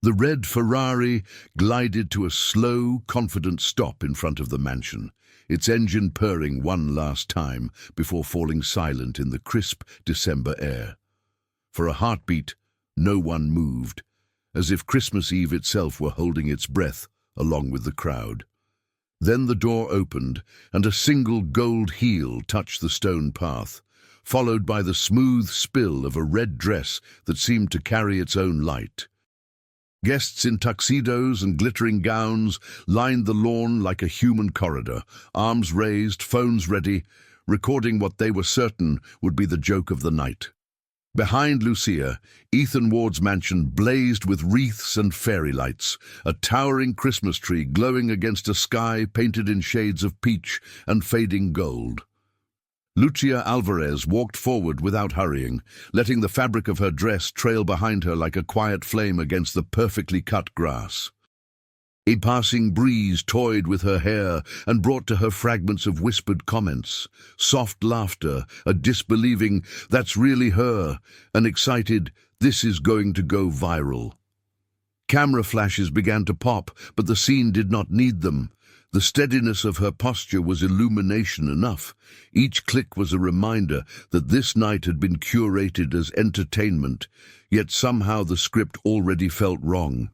The red Ferrari glided to a slow, confident stop in front of the mansion, its engine purring one last time before falling silent in the crisp December air. For a heartbeat, no one moved, as if Christmas Eve itself were holding its breath along with the crowd. Then the door opened, and a single gold heel touched the stone path, followed by the smooth spill of a red dress that seemed to carry its own light. Guests in tuxedos and glittering gowns lined the lawn like a human corridor, arms raised, phones ready, recording what they were certain would be the joke of the night. Behind Lucia, Ethan Ward's mansion blazed with wreaths and fairy lights, a towering Christmas tree glowing against a sky painted in shades of peach and fading gold. Lucia Alvarez walked forward without hurrying, letting the fabric of her dress trail behind her like a quiet flame against the perfectly cut grass. A passing breeze toyed with her hair and brought to her fragments of whispered comments, soft laughter, a disbelieving, "That's really her," an excited, "This is going to go viral." Camera flashes began to pop, but the scene did not need them. The steadiness of her posture was illumination enough. Each click was a reminder that this night had been curated as entertainment, yet somehow the script already felt wrong.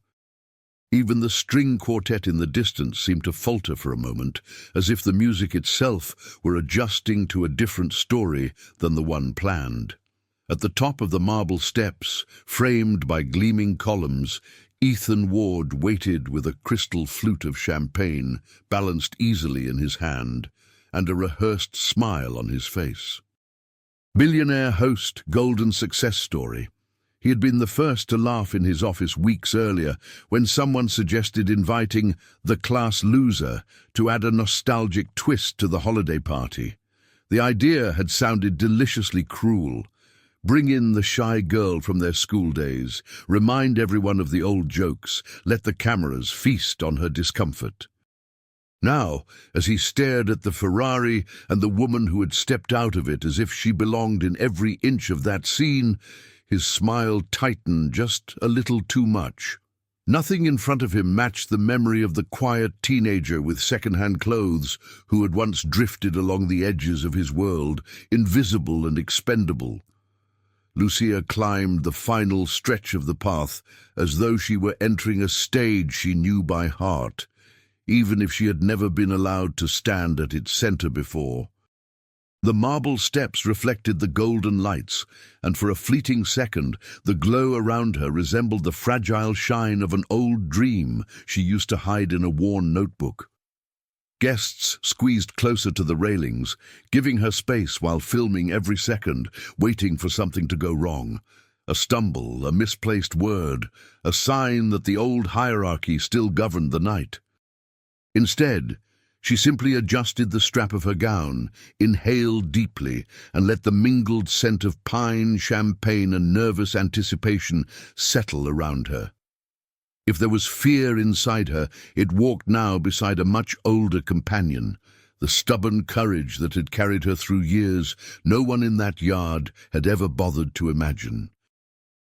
Even the string quartet in the distance seemed to falter for a moment, as if the music itself were adjusting to a different story than the one planned. At the top of the marble steps, framed by gleaming columns, Ethan Ward waited with a crystal flute of champagne balanced easily in his hand and a rehearsed smile on his face. Billionaire host, golden success story. He had been the first to laugh in his office weeks earlier when someone suggested inviting the class loser to add a nostalgic twist to the holiday party. The idea had sounded deliciously cruel. Bring in the shy girl from their school days, remind everyone of the old jokes, let the cameras feast on her discomfort. Now, as he stared at the Ferrari and the woman who had stepped out of it as if she belonged in every inch of that scene, his smile tightened just a little too much. Nothing in front of him matched the memory of the quiet teenager with second-hand clothes who had once drifted along the edges of his world, invisible and expendable. Lucia climbed the final stretch of the path as though she were entering a stage she knew by heart, even if she had never been allowed to stand at its center before. The marble steps reflected the golden lights, and for a fleeting second, the glow around her resembled the fragile shine of an old dream she used to hide in a worn notebook. Guests squeezed closer to the railings, giving her space while filming every second, waiting for something to go wrong. A stumble, a misplaced word, a sign that the old hierarchy still governed the night. Instead, she simply adjusted the strap of her gown, inhaled deeply, and let the mingled scent of pine, champagne, and nervous anticipation settle around her. If there was fear inside her, it walked now beside a much older companion, the stubborn courage that had carried her through years no one in that yard had ever bothered to imagine.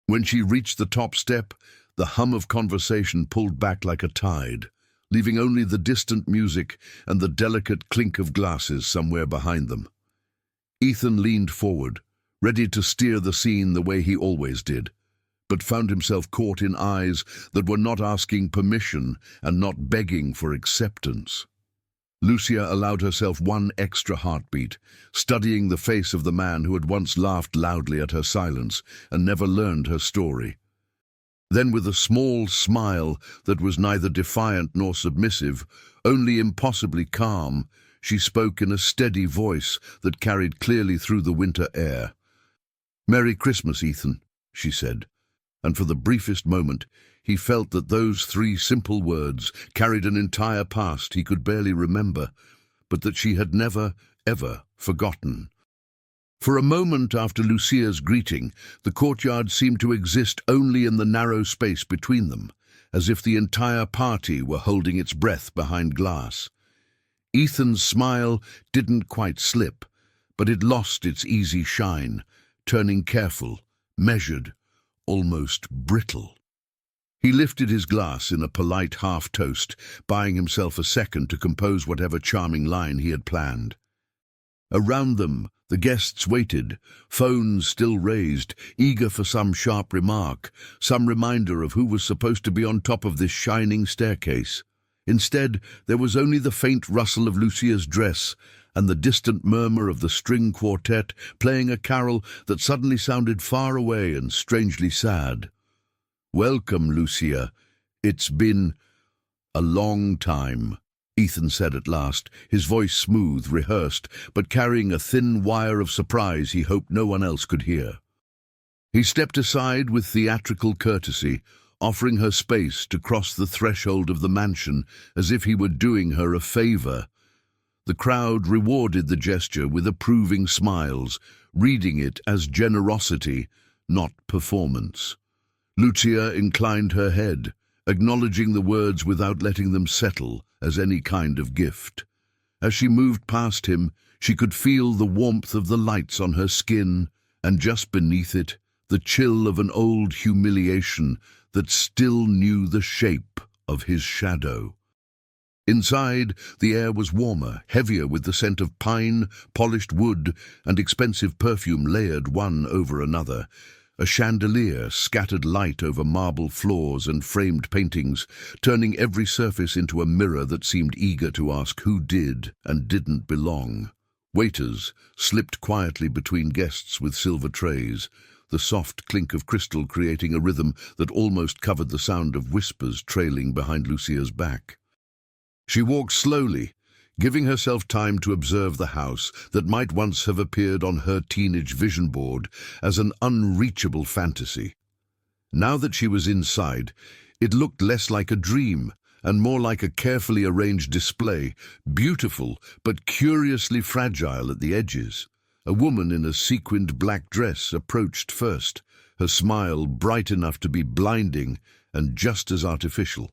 When she reached the top step, the hum of conversation pulled back like a tide, leaving only the distant music and the delicate clink of glasses somewhere behind them. Ethan leaned forward, ready to steer the scene the way he always did, but found himself caught in eyes that were not asking permission and not begging for acceptance. Lucia allowed herself one extra heartbeat, studying the face of the man who had once laughed loudly at her silence and never learned her story. Then, with a small smile that was neither defiant nor submissive, only impossibly calm, she spoke in a steady voice that carried clearly through the winter air. "Merry Christmas, Ethan," she said, and for the briefest moment he felt that those three simple words carried an entire past he could barely remember, but that she had never, ever forgotten. For a moment after Lucia's greeting, the courtyard seemed to exist only in the narrow space between them, as if the entire party were holding its breath behind glass. Ethan's smile didn't quite slip, but it lost its easy shine, turning careful, measured, almost brittle. He lifted his glass in a polite half-toast, buying himself a second to compose whatever charming line he had planned. Around them, the guests waited, phones still raised, eager for some sharp remark, some reminder of who was supposed to be on top of this shining staircase. Instead, there was only the faint rustle of Lucia's dress and the distant murmur of the string quartet playing a carol that suddenly sounded far away and strangely sad. "Welcome, Lucia. It's been a long time," Ethan said at last, his voice smooth, rehearsed, but carrying a thin wire of surprise he hoped no one else could hear. He stepped aside with theatrical courtesy, offering her space to cross the threshold of the mansion as if he were doing her a favor. The crowd rewarded the gesture with approving smiles, reading it as generosity, not performance. Lucia inclined her head, acknowledging the words without letting them settle as any kind of gift. As she moved past him, she could feel the warmth of the lights on her skin, and just beneath it, the chill of an old humiliation that still knew the shape of his shadow. Inside, the air was warmer, heavier with the scent of pine, polished wood, and expensive perfume layered one over another. A chandelier scattered light over marble floors and framed paintings, turning every surface into a mirror that seemed eager to ask who did and didn't belong. Waiters slipped quietly between guests with silver trays, the soft clink of crystal creating a rhythm that almost covered the sound of whispers trailing behind Lucia's back. She walked slowly, giving herself time to observe the house that might once have appeared on her teenage vision board as an unreachable fantasy. Now that she was inside, it looked less like a dream and more like a carefully arranged display, beautiful but curiously fragile at the edges. A woman in a sequined black dress approached first, her smile bright enough to be blinding and just as artificial.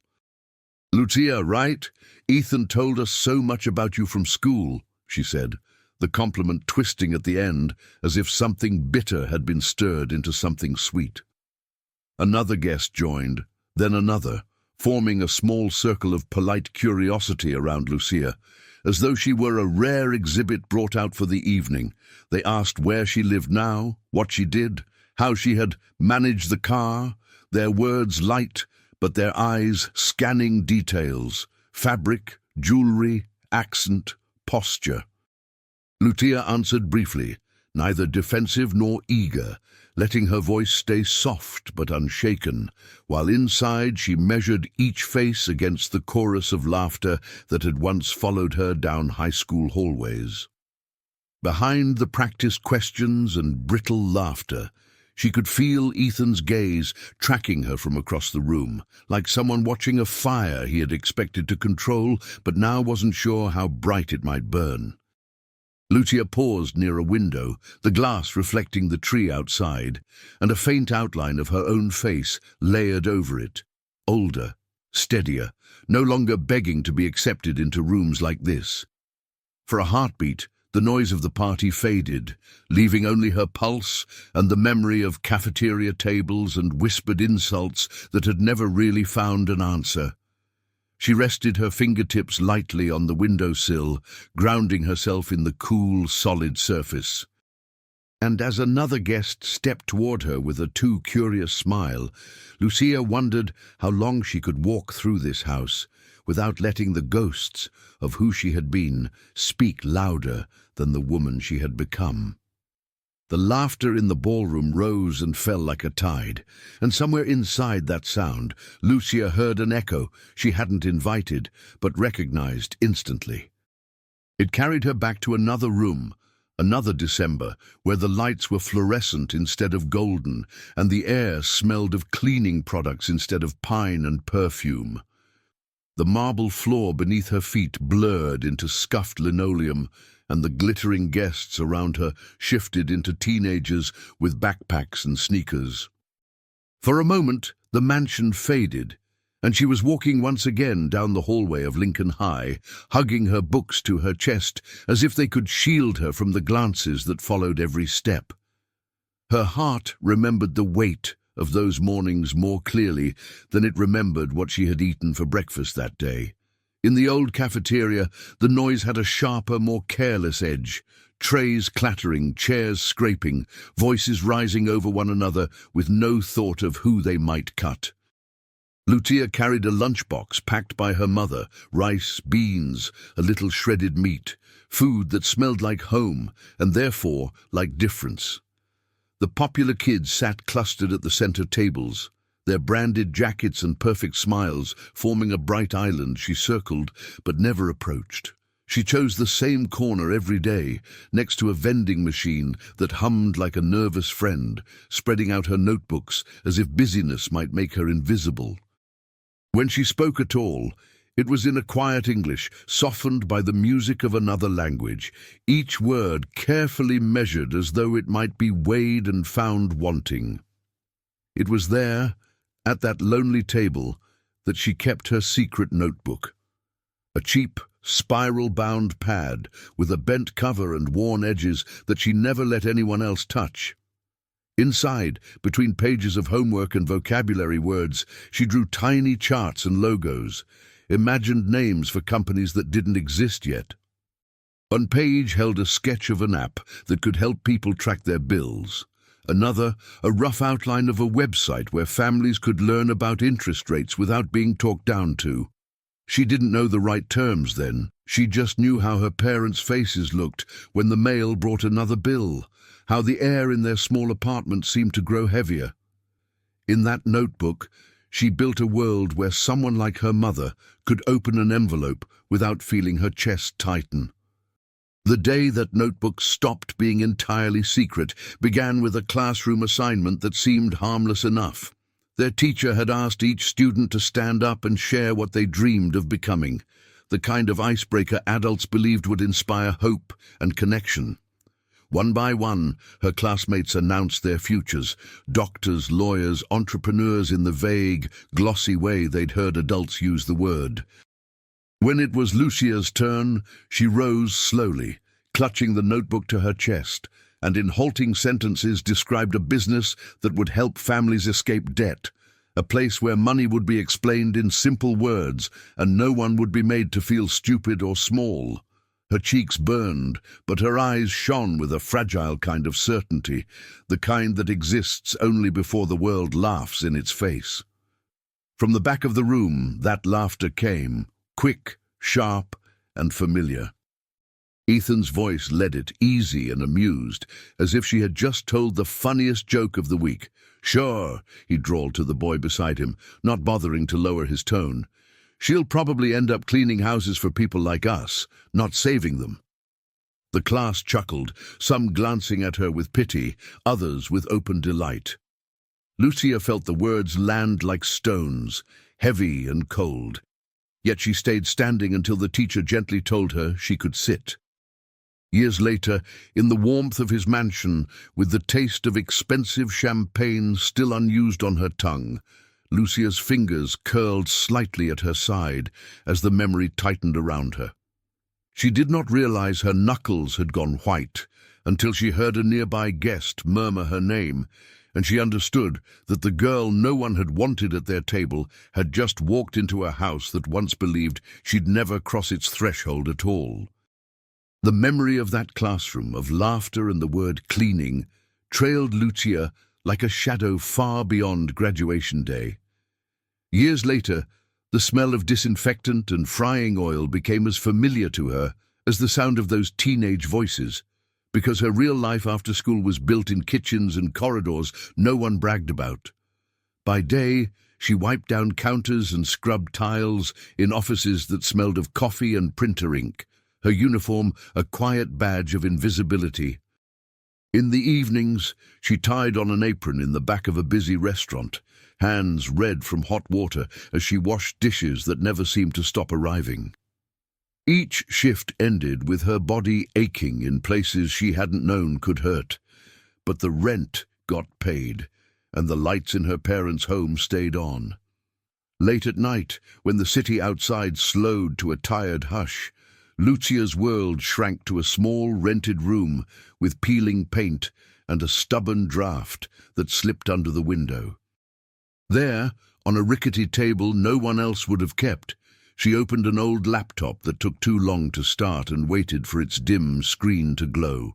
"Lucia, right? Ethan told us so much about you from school," she said, the compliment twisting at the end as if something bitter had been stirred into something sweet. Another guest joined, then another, forming a small circle of polite curiosity around Lucia. As though she were a rare exhibit brought out for the evening, they asked where she lived now, what she did, how she had managed the car, their words light, but their eyes scanning details, fabric, jewelry, accent, posture. Lucia answered briefly, neither defensive nor eager, letting her voice stay soft but unshaken, while inside she measured each face against the chorus of laughter that had once followed her down high school hallways. Behind the practiced questions and brittle laughter, she could feel Ethan's gaze tracking her from across the room, like someone watching a fire he had expected to control but now wasn't sure how bright it might burn. Lucia paused near a window, the glass reflecting the tree outside, and a faint outline of her own face layered over it, older, steadier, no longer begging to be accepted into rooms like this. For a heartbeat, the noise of the party faded, leaving only her pulse and the memory of cafeteria tables and whispered insults that had never really found an answer. She rested her fingertips lightly on the windowsill, grounding herself in the cool, solid surface. And as another guest stepped toward her with a too curious smile, Lucia wondered how long she could walk through this house without letting the ghosts of who she had been speak louder than the woman she had become. The laughter in the ballroom rose and fell like a tide, and somewhere inside that sound, Lucia heard an echo she hadn't invited, but recognized instantly. It carried her back to another room, another December, where the lights were fluorescent instead of golden, and the air smelled of cleaning products instead of pine and perfume. The marble floor beneath her feet blurred into scuffed linoleum, and the glittering guests around her shifted into teenagers with backpacks and sneakers. For a moment, the mansion faded, and she was walking once again down the hallway of Lincoln High, hugging her books to her chest as if they could shield her from the glances that followed every step. Her heart remembered the weight of those mornings more clearly than it remembered what she had eaten for breakfast that day. In the old cafeteria, the noise had a sharper, more careless edge. Trays clattering, chairs scraping, voices rising over one another with no thought of who they might cut. Lucia carried a lunchbox packed by her mother, rice, beans, a little shredded meat, food that smelled like home and therefore like difference. The popular kids sat clustered at the center tables, their branded jackets and perfect smiles forming a bright island she circled but never approached. She chose the same corner every day, next to a vending machine that hummed like a nervous friend, spreading out her notebooks as if busyness might make her invisible. When she spoke at all, it was in a quiet English, softened by the music of another language, each word carefully measured as though it might be weighed and found wanting. It was there, at that lonely table, that she kept her secret notebook. A cheap, spiral-bound pad with a bent cover and worn edges that she never let anyone else touch. Inside, between pages of homework and vocabulary words, she drew tiny charts and logos, imagined names for companies that didn't exist yet. One page held a sketch of an app that could help people track their bills. Another, a rough outline of a website where families could learn about interest rates without being talked down to. She didn't know the right terms then. She just knew how her parents' faces looked when the mail brought another bill, how the air in their small apartment seemed to grow heavier. In that notebook, she built a world where someone like her mother could open an envelope without feeling her chest tighten. The day that notebooks stopped being entirely secret began with a classroom assignment that seemed harmless enough. Their teacher had asked each student to stand up and share what they dreamed of becoming, the kind of icebreaker adults believed would inspire hope and connection. One by one, her classmates announced their futures, doctors, lawyers, entrepreneurs in the vague, glossy way they'd heard adults use the word. When it was Lucia's turn, she rose slowly, clutching the notebook to her chest, and in halting sentences described a business that would help families escape debt, a place where money would be explained in simple words and no one would be made to feel stupid or small. Her cheeks burned, but her eyes shone with a fragile kind of certainty, the kind that exists only before the world laughs in its face. From the back of the room, that laughter came, quick, sharp, and familiar. Ethan's voice led it, easy and amused, as if she had just told the funniest joke of the week. "Sure," he drawled to the boy beside him, not bothering to lower his tone. "She'll probably end up cleaning houses for people like us, not saving them." The class chuckled, some glancing at her with pity, others with open delight. Lucia felt the words land like stones, heavy and cold. Yet she stayed standing until the teacher gently told her she could sit. Years later, in the warmth of his mansion, with the taste of expensive champagne still unused on her tongue, Lucia's fingers curled slightly at her side as the memory tightened around her. She did not realize her knuckles had gone white until she heard a nearby guest murmur her name, and she understood that the girl no one had wanted at their table had just walked into a house that once believed she'd never cross its threshold at all. The memory of that classroom, of laughter and the word cleaning, trailed Lucia like a shadow far beyond graduation day. Years later, the smell of disinfectant and frying oil became as familiar to her as the sound of those teenage voices, because her real life after school was built in kitchens and corridors no one bragged about. By day, she wiped down counters and scrubbed tiles in offices that smelled of coffee and printer ink, her uniform a quiet badge of invisibility. In the evenings, she tied on an apron in the back of a busy restaurant, hands red from hot water as she washed dishes that never seemed to stop arriving. Each shift ended with her body aching in places she hadn't known could hurt, but the rent got paid, and the lights in her parents' home stayed on. Late at night, when the city outside slowed to a tired hush, Lucia's world shrank to a small rented room with peeling paint and a stubborn draft that slipped under the window. There, on a rickety table no one else would have kept, she opened an old laptop that took too long to start and waited for its dim screen to glow.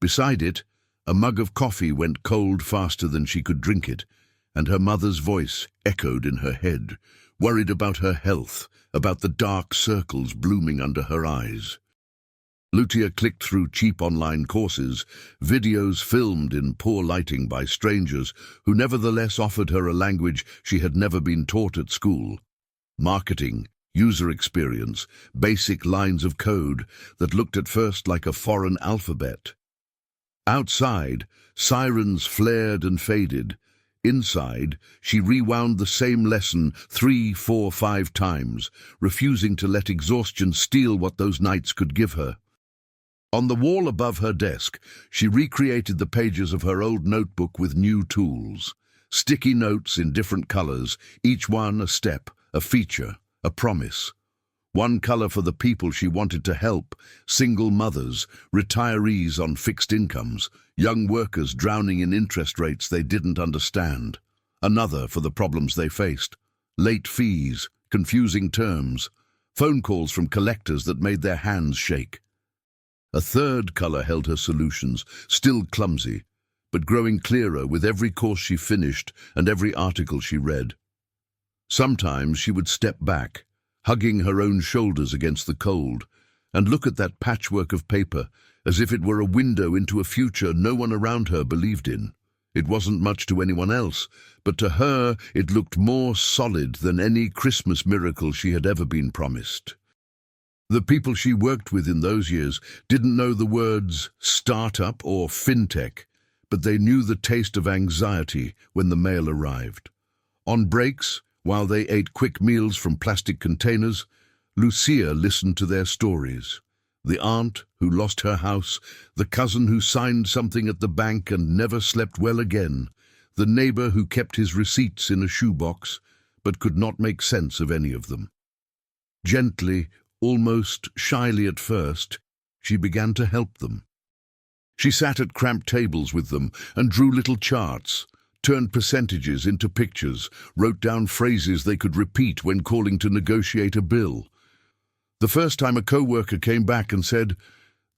Beside it, a mug of coffee went cold faster than she could drink it, and her mother's voice echoed in her head, worried about her health, about the dark circles blooming under her eyes. Lucia clicked through cheap online courses, videos filmed in poor lighting by strangers who nevertheless offered her a language she had never been taught at school. Marketing, user experience, basic lines of code that looked at first like a foreign alphabet. Outside, sirens flared and faded. Inside, she rewound the same lesson 3, 4, 5 times, refusing to let exhaustion steal what those nights could give her. On the wall above her desk, she recreated the pages of her old notebook with new tools. Sticky notes in different colors, each one a step, a feature, a promise. One color for the people she wanted to help, single mothers, retirees on fixed incomes, young workers drowning in interest rates they didn't understand. Another for the problems they faced, late fees, confusing terms, phone calls from collectors that made their hands shake. A third color held her solutions, still clumsy, but growing clearer with every course she finished and every article she read. Sometimes she would step back, hugging her own shoulders against the cold, and look at that patchwork of paper as if it were a window into a future no one around her believed in. It wasn't much to anyone else, but to her it looked more solid than any Christmas miracle she had ever been promised. The people she worked with in those years didn't know the words startup or fintech, but they knew the taste of anxiety when the mail arrived. On breaks, while they ate quick meals from plastic containers, Lucia listened to their stories. The aunt who lost her house, the cousin who signed something at the bank and never slept well again, the neighbor who kept his receipts in a shoebox but could not make sense of any of them. Gently, almost shyly at first, she began to help them. She sat at cramped tables with them and drew little charts, turned percentages into pictures, wrote down phrases they could repeat when calling to negotiate a bill. The first time a co-worker came back and said,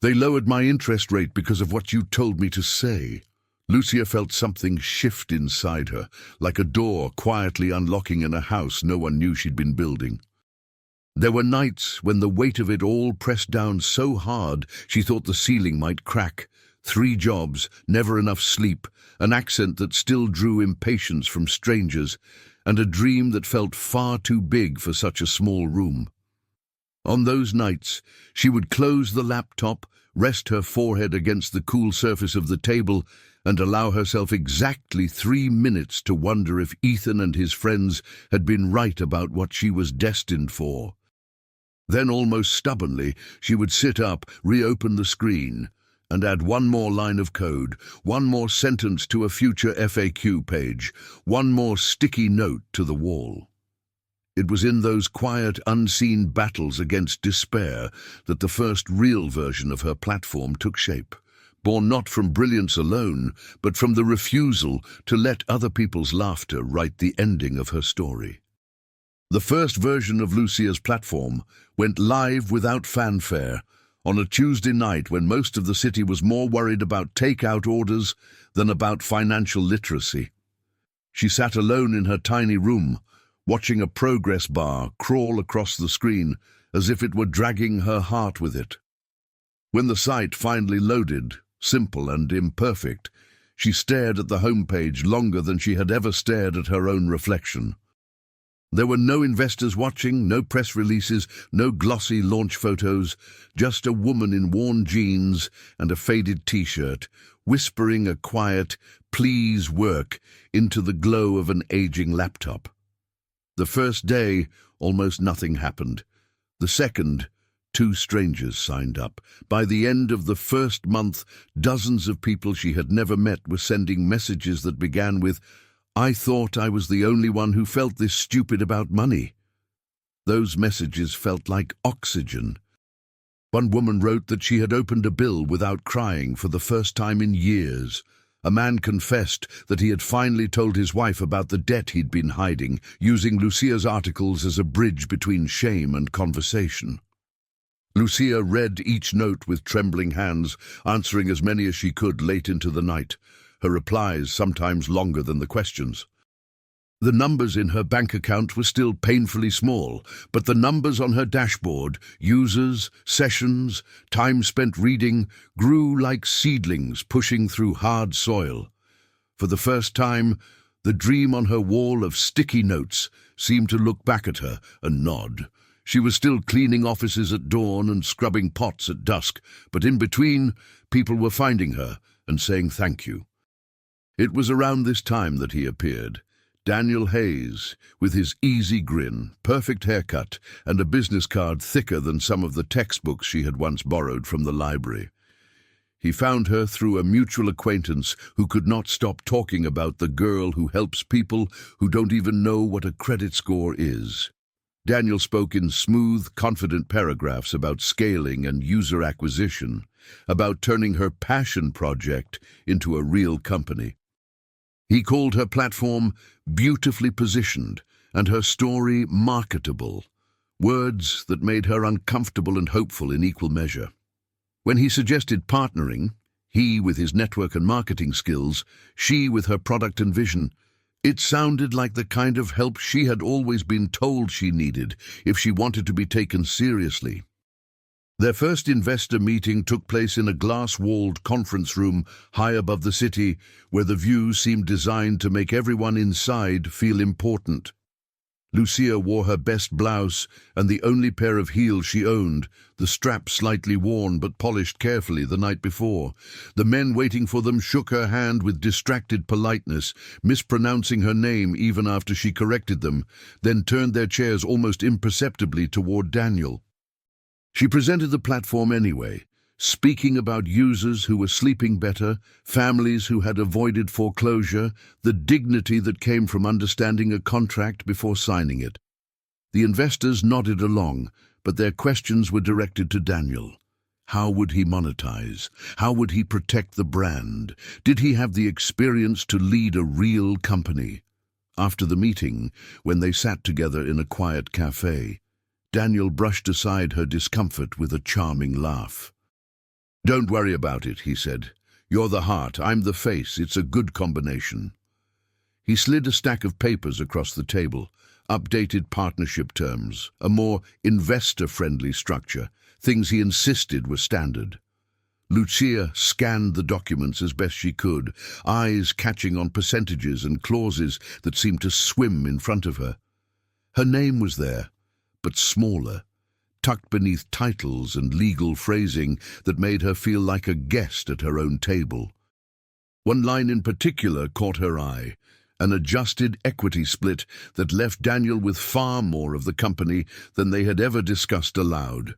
"They lowered my interest rate because of what you told me to say," Lucia felt something shift inside her, like a door quietly unlocking in a house no one knew she'd been building. There were nights when the weight of it all pressed down so hard she thought the ceiling might crack. 3 jobs, never enough sleep, an accent that still drew impatience from strangers, and a dream that felt far too big for such a small room. On those nights, she would close the laptop, rest her forehead against the cool surface of the table, and allow herself exactly 3 minutes to wonder if Ethan and his friends had been right about what she was destined for. Then, almost stubbornly, she would sit up, reopen the screen, and add one more line of code, one more sentence to a future FAQ page, one more sticky note to the wall. It was in those quiet, unseen battles against despair that the first real version of her platform took shape, born not from brilliance alone, but from the refusal to let other people's laughter write the ending of her story. The first version of Lucia's platform went live without fanfare on a Tuesday night when most of the city was more worried about takeout orders than about financial literacy. She sat alone in her tiny room, watching a progress bar crawl across the screen as if it were dragging her heart with it. When the site finally loaded, simple and imperfect, she stared at the homepage longer than she had ever stared at her own reflection. There were no investors watching, no press releases, no glossy launch photos, just a woman in worn jeans and a faded t-shirt, whispering a quiet, "Please work," into the glow of an aging laptop. The first day, almost nothing happened. The second, 2 strangers signed up. By the end of the first month, dozens of people she had never met were sending messages that began with, "I thought I was the only one who felt this stupid about money." Those messages felt like oxygen. One woman wrote that she had opened a bill without crying for the first time in years, A man confessed that he had finally told his wife about the debt he'd been hiding, using Lucia's articles as a bridge between shame and conversation. Lucia read each note with trembling hands, answering as many as she could late into the night, her replies sometimes longer than the questions. The numbers in her bank account were still painfully small, but the numbers on her dashboard, users, sessions, time spent reading, grew like seedlings pushing through hard soil. For the first time, the dream on her wall of sticky notes seemed to look back at her and nod. She was still cleaning offices at dawn and scrubbing pots at dusk, but in between, people were finding her and saying thank you. It was around this time that he appeared. Daniel Hayes, with his easy grin, perfect haircut, and a business card thicker than some of the textbooks she had once borrowed from the library. He found her through a mutual acquaintance who could not stop talking about the girl who helps people who don't even know what a credit score is. Daniel spoke in smooth, confident paragraphs about scaling and user acquisition, about turning her passion project into a real company. He called her platform beautifully positioned and her story marketable, words that made her uncomfortable and hopeful in equal measure. When he suggested partnering, he with his network and marketing skills, she with her product and vision, it sounded like the kind of help she had always been told she needed if she wanted to be taken seriously. Their first investor meeting took place in a glass-walled conference room high above the city, where the view seemed designed to make everyone inside feel important. Lucia wore her best blouse and the only pair of heels she owned, the strap slightly worn but polished carefully the night before. The men waiting for them shook her hand with distracted politeness, mispronouncing her name even after she corrected them, then turned their chairs almost imperceptibly toward Daniel. She presented the platform anyway, speaking about users who were sleeping better, families who had avoided foreclosure, the dignity that came from understanding a contract before signing it. The investors nodded along, but their questions were directed to Daniel. How would he monetize? How would he protect the brand? Did he have the experience to lead a real company? After the meeting, when they sat together in a quiet cafe, Daniel brushed aside her discomfort with a charming laugh. "Don't worry about it," he said. "You're the heart, I'm the face. It's a good combination." He slid a stack of papers across the table, updated partnership terms, a more investor-friendly structure, things he insisted were standard. Lucia scanned the documents as best she could, eyes catching on percentages and clauses that seemed to swim in front of her. Her name was there, but smaller, tucked beneath titles and legal phrasing that made her feel like a guest at her own table. One line in particular caught her eye, an adjusted equity split that left Daniel with far more of the company than they had ever discussed aloud.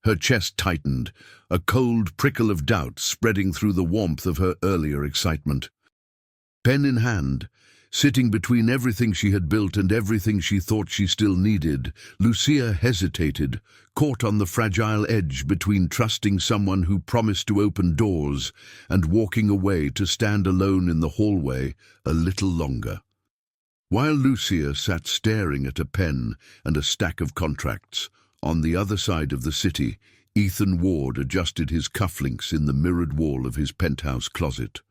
Her chest tightened, a cold prickle of doubt spreading through the warmth of her earlier excitement. Pen in hand, sitting between everything she had built and everything she thought she still needed, Lucia hesitated, caught on the fragile edge between trusting someone who promised to open doors and walking away to stand alone in the hallway a little longer. While Lucia sat staring at a pen and a stack of contracts, on the other side of the city, Ethan Ward adjusted his cufflinks in the mirrored wall of his penthouse closet.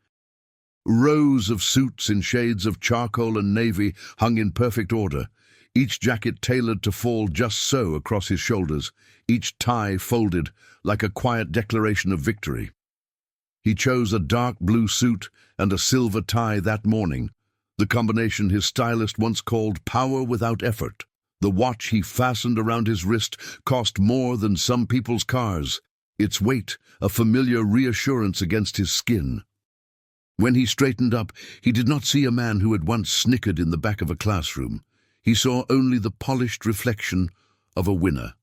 Rows of suits in shades of charcoal and navy hung in perfect order, each jacket tailored to fall just so across his shoulders, each tie folded like a quiet declaration of victory. He chose a dark blue suit and a silver tie that morning, the combination his stylist once called power without effort. The watch he fastened around his wrist cost more than some people's cars, its weight a familiar reassurance against his skin. When he straightened up, he did not see a man who had once snickered in the back of a classroom. He saw only the polished reflection of a winner.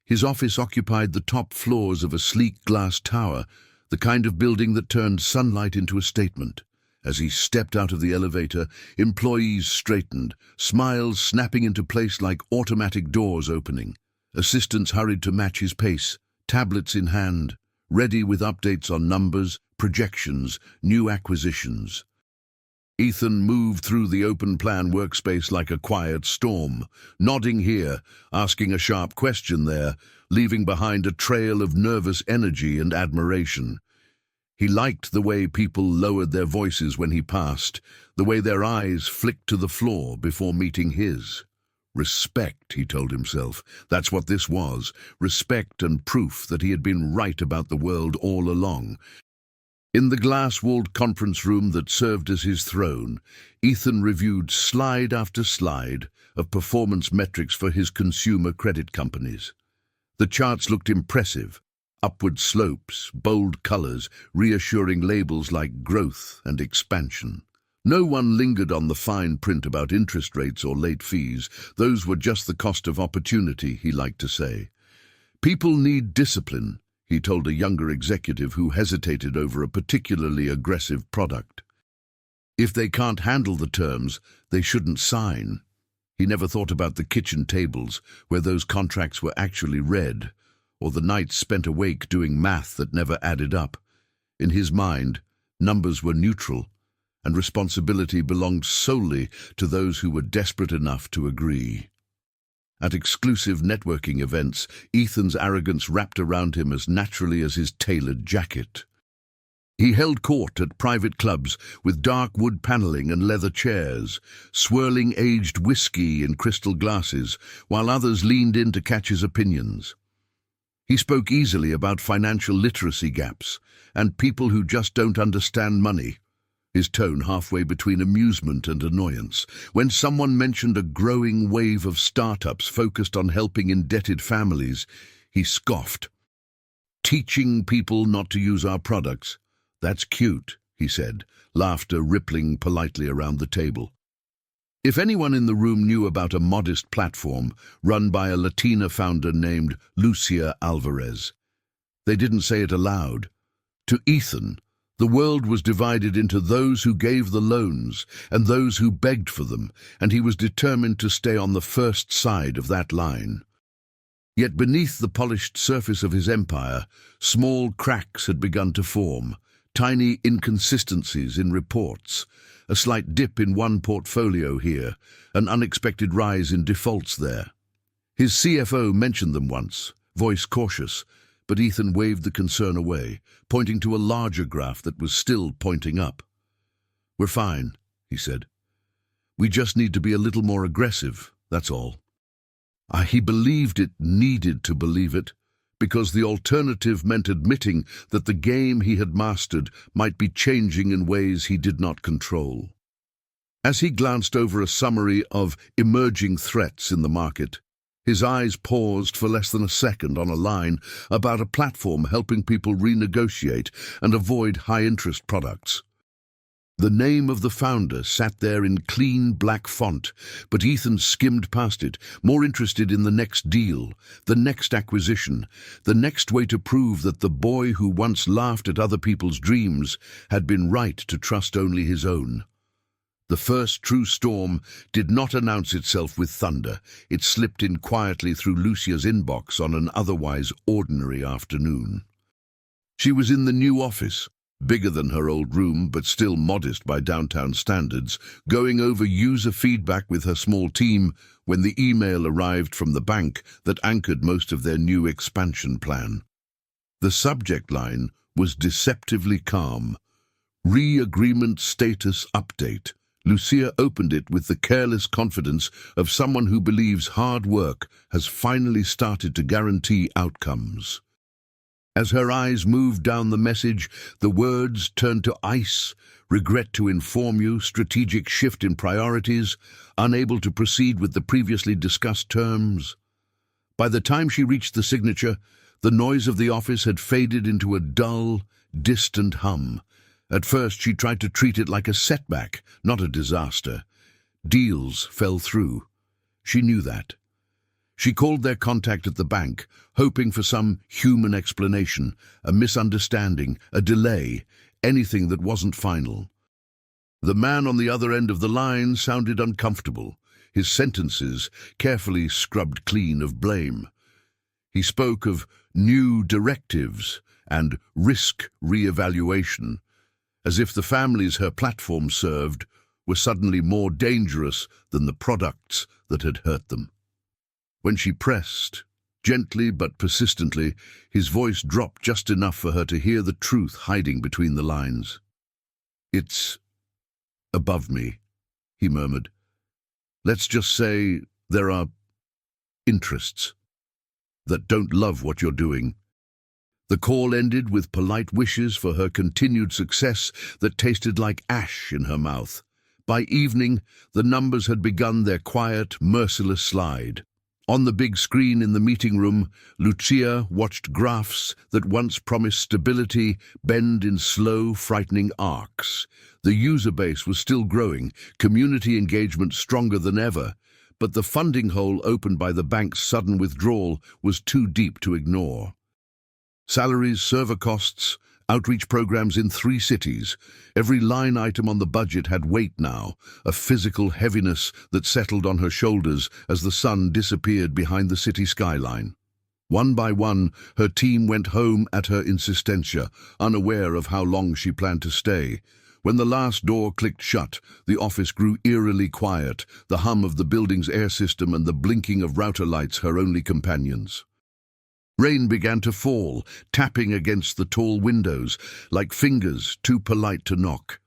His office occupied the top floors of a sleek glass tower, the kind of building that turned sunlight into a statement. As he stepped out of the elevator, employees straightened, smiles snapping into place like automatic doors opening. Assistants hurried to match his pace, tablets in hand, ready with updates on numbers, projections, new acquisitions. Ethan moved through the open-plan workspace like a quiet storm, nodding here, asking a sharp question there, leaving behind a trail of nervous energy and admiration. He liked the way people lowered their voices when he passed, the way their eyes flicked to the floor before meeting his. Respect, he told himself. That's what this was. Respect and proof that he had been right about the world all along. In the glass-walled conference room that served as his throne, Ethan reviewed slide after slide of performance metrics for his consumer credit companies. The charts looked impressive. Upward slopes, bold colors, reassuring labels like growth and expansion. No one lingered on the fine print about interest rates or late fees. Those were just the cost of opportunity, he liked to say. People need discipline, he told a younger executive who hesitated over a particularly aggressive product. If they can't handle the terms, they shouldn't sign. He never thought about the kitchen tables where those contracts were actually read, or the nights spent awake doing math that never added up. In his mind, numbers were neutral, and responsibility belonged solely to those who were desperate enough to agree. At exclusive networking events, Ethan's arrogance wrapped around him as naturally as his tailored jacket. He held court at private clubs with dark wood paneling and leather chairs, swirling aged whiskey in crystal glasses, while others leaned in to catch his opinions. He spoke easily about financial literacy gaps and people who just don't understand money, his tone halfway between amusement and annoyance. When someone mentioned a growing wave of startups focused on helping indebted families, he scoffed. "Teaching people not to use our products? That's cute," he said, laughter rippling politely around the table. If anyone in the room knew about a modest platform run by a Latina founder named Lucia Alvarez, they didn't say it aloud. To Ethan, the world was divided into those who gave the loans and those who begged for them, and he was determined to stay on the first side of that line. Yet beneath the polished surface of his empire, small cracks had begun to form, tiny inconsistencies in reports, a slight dip in one portfolio here, an unexpected rise in defaults there. His CFO mentioned them once, voice cautious, but Ethan waved the concern away, pointing to a larger graph that was still pointing up. "We're fine," he said. "We just need to be a little more aggressive, that's all." He believed it needed to believe it, because the alternative meant admitting that the game he had mastered might be changing in ways he did not control. As he glanced over a summary of emerging threats in the market, his eyes paused for less than a second on a line about a platform helping people renegotiate and avoid high-interest products. The name of the founder sat there in clean black font, but Ethan skimmed past it, more interested in the next deal, the next acquisition, the next way to prove that the boy who once laughed at other people's dreams had been right to trust only his own. The first true storm did not announce itself with thunder. It slipped in quietly through Lucia's inbox on an otherwise ordinary afternoon. She was in the new office, bigger than her old room but still modest by downtown standards, going over user feedback with her small team when the email arrived from the bank that anchored most of their new expansion plan. The subject line was deceptively calm. "Re-agreement status update." Lucia opened it with the careless confidence of someone who believes hard work has finally started to guarantee outcomes. As her eyes moved down the message, the words turned to ice: "Regret to inform you, strategic shift in priorities, unable to proceed with the previously discussed terms." By the time she reached the signature, the noise of the office had faded into a dull, distant hum. At first she tried to treat it like a setback, not a disaster. Deals fell through. She knew that. She called their contact at the bank, hoping for some human explanation, a misunderstanding, a delay, anything that wasn't final. The man on the other end of the line sounded uncomfortable, his sentences carefully scrubbed clean of blame. He spoke of new directives and risk re-evaluation, as if the families her platform served were suddenly more dangerous than the products that had hurt them. When she pressed, gently but persistently, his voice dropped just enough for her to hear the truth hiding between the lines. "It's above me," he murmured. "Let's just say there are interests that don't love what you're doing." The call ended with polite wishes for her continued success that tasted like ash in her mouth. By evening, the numbers had begun their quiet, merciless slide. On the big screen in the meeting room, Lucia watched graphs that once promised stability bend in slow, frightening arcs. The user base was still growing, community engagement stronger than ever, but the funding hole opened by the bank's sudden withdrawal was too deep to ignore. Salaries, server costs, outreach programs in 3 cities. Every line item on the budget had weight now, a physical heaviness that settled on her shoulders as the sun disappeared behind the city skyline. One by one, her team went home at her insistencia, unaware of how long she planned to stay. When the last door clicked shut, the office grew eerily quiet, the hum of the building's air system and the blinking of router lights her only companions. Rain began to fall, tapping against the tall windows, like fingers too polite to knock.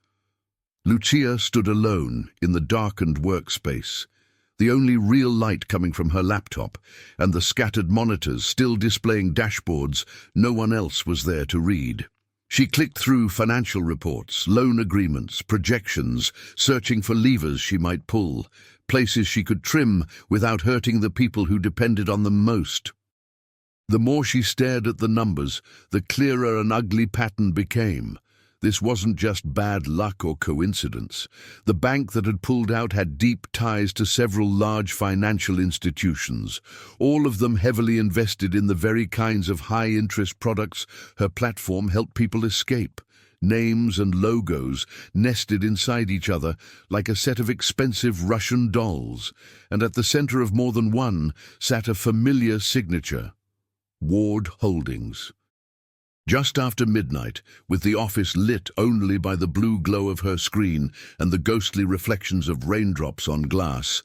Lucia stood alone in the darkened workspace, the only real light coming from her laptop, and the scattered monitors still displaying dashboards no one else was there to read. She clicked through financial reports, loan agreements, projections, searching for levers she might pull, places she could trim without hurting the people who depended on them most. The more she stared at the numbers, the clearer an ugly pattern became. This wasn't just bad luck or coincidence. The bank that had pulled out had deep ties to several large financial institutions, all of them heavily invested in the very kinds of high-interest products her platform helped people escape. Names and logos nested inside each other like a set of expensive Russian dolls, and at the center of more than one sat a familiar signature: Ward Holdings. Just after midnight, with the office lit only by the blue glow of her screen and the ghostly reflections of raindrops on glass,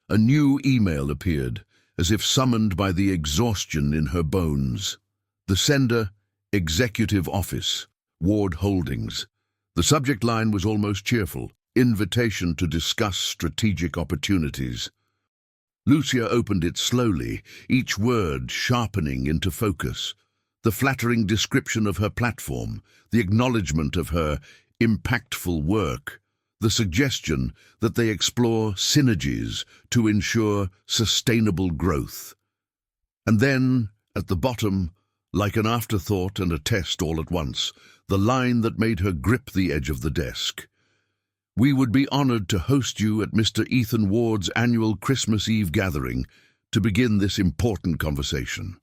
a new email appeared, as if summoned by the exhaustion in her bones. The sender, Executive Office, Ward Holdings. The subject line was almost cheerful: invitation to discuss strategic opportunities. Lucia opened it slowly, each word sharpening into focus. The flattering description of her platform, the acknowledgement of her impactful work, the suggestion that they explore synergies to ensure sustainable growth. And then, at the bottom, like an afterthought and a test all at once, the line that made her grip the edge of the desk: "We would be honored to host you at Mr. Ethan Ward's annual Christmas Eve gathering to begin this important conversation."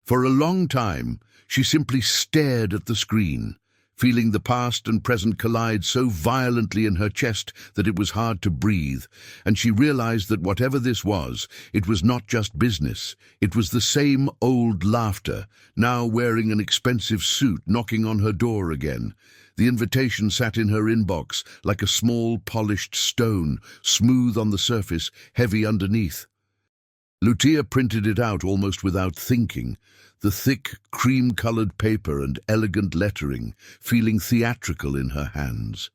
For a long time, she simply stared at the screen, feeling the past and present collide so violently in her chest that it was hard to breathe, and she realized that whatever this was, it was not just business. It was the same old laughter, now wearing an expensive suit, knocking on her door again. The invitation sat in her inbox like a small polished stone, smooth on the surface, heavy underneath. Lucia printed it out almost without thinking, the thick, cream-colored paper and elegant lettering feeling theatrical in her hands.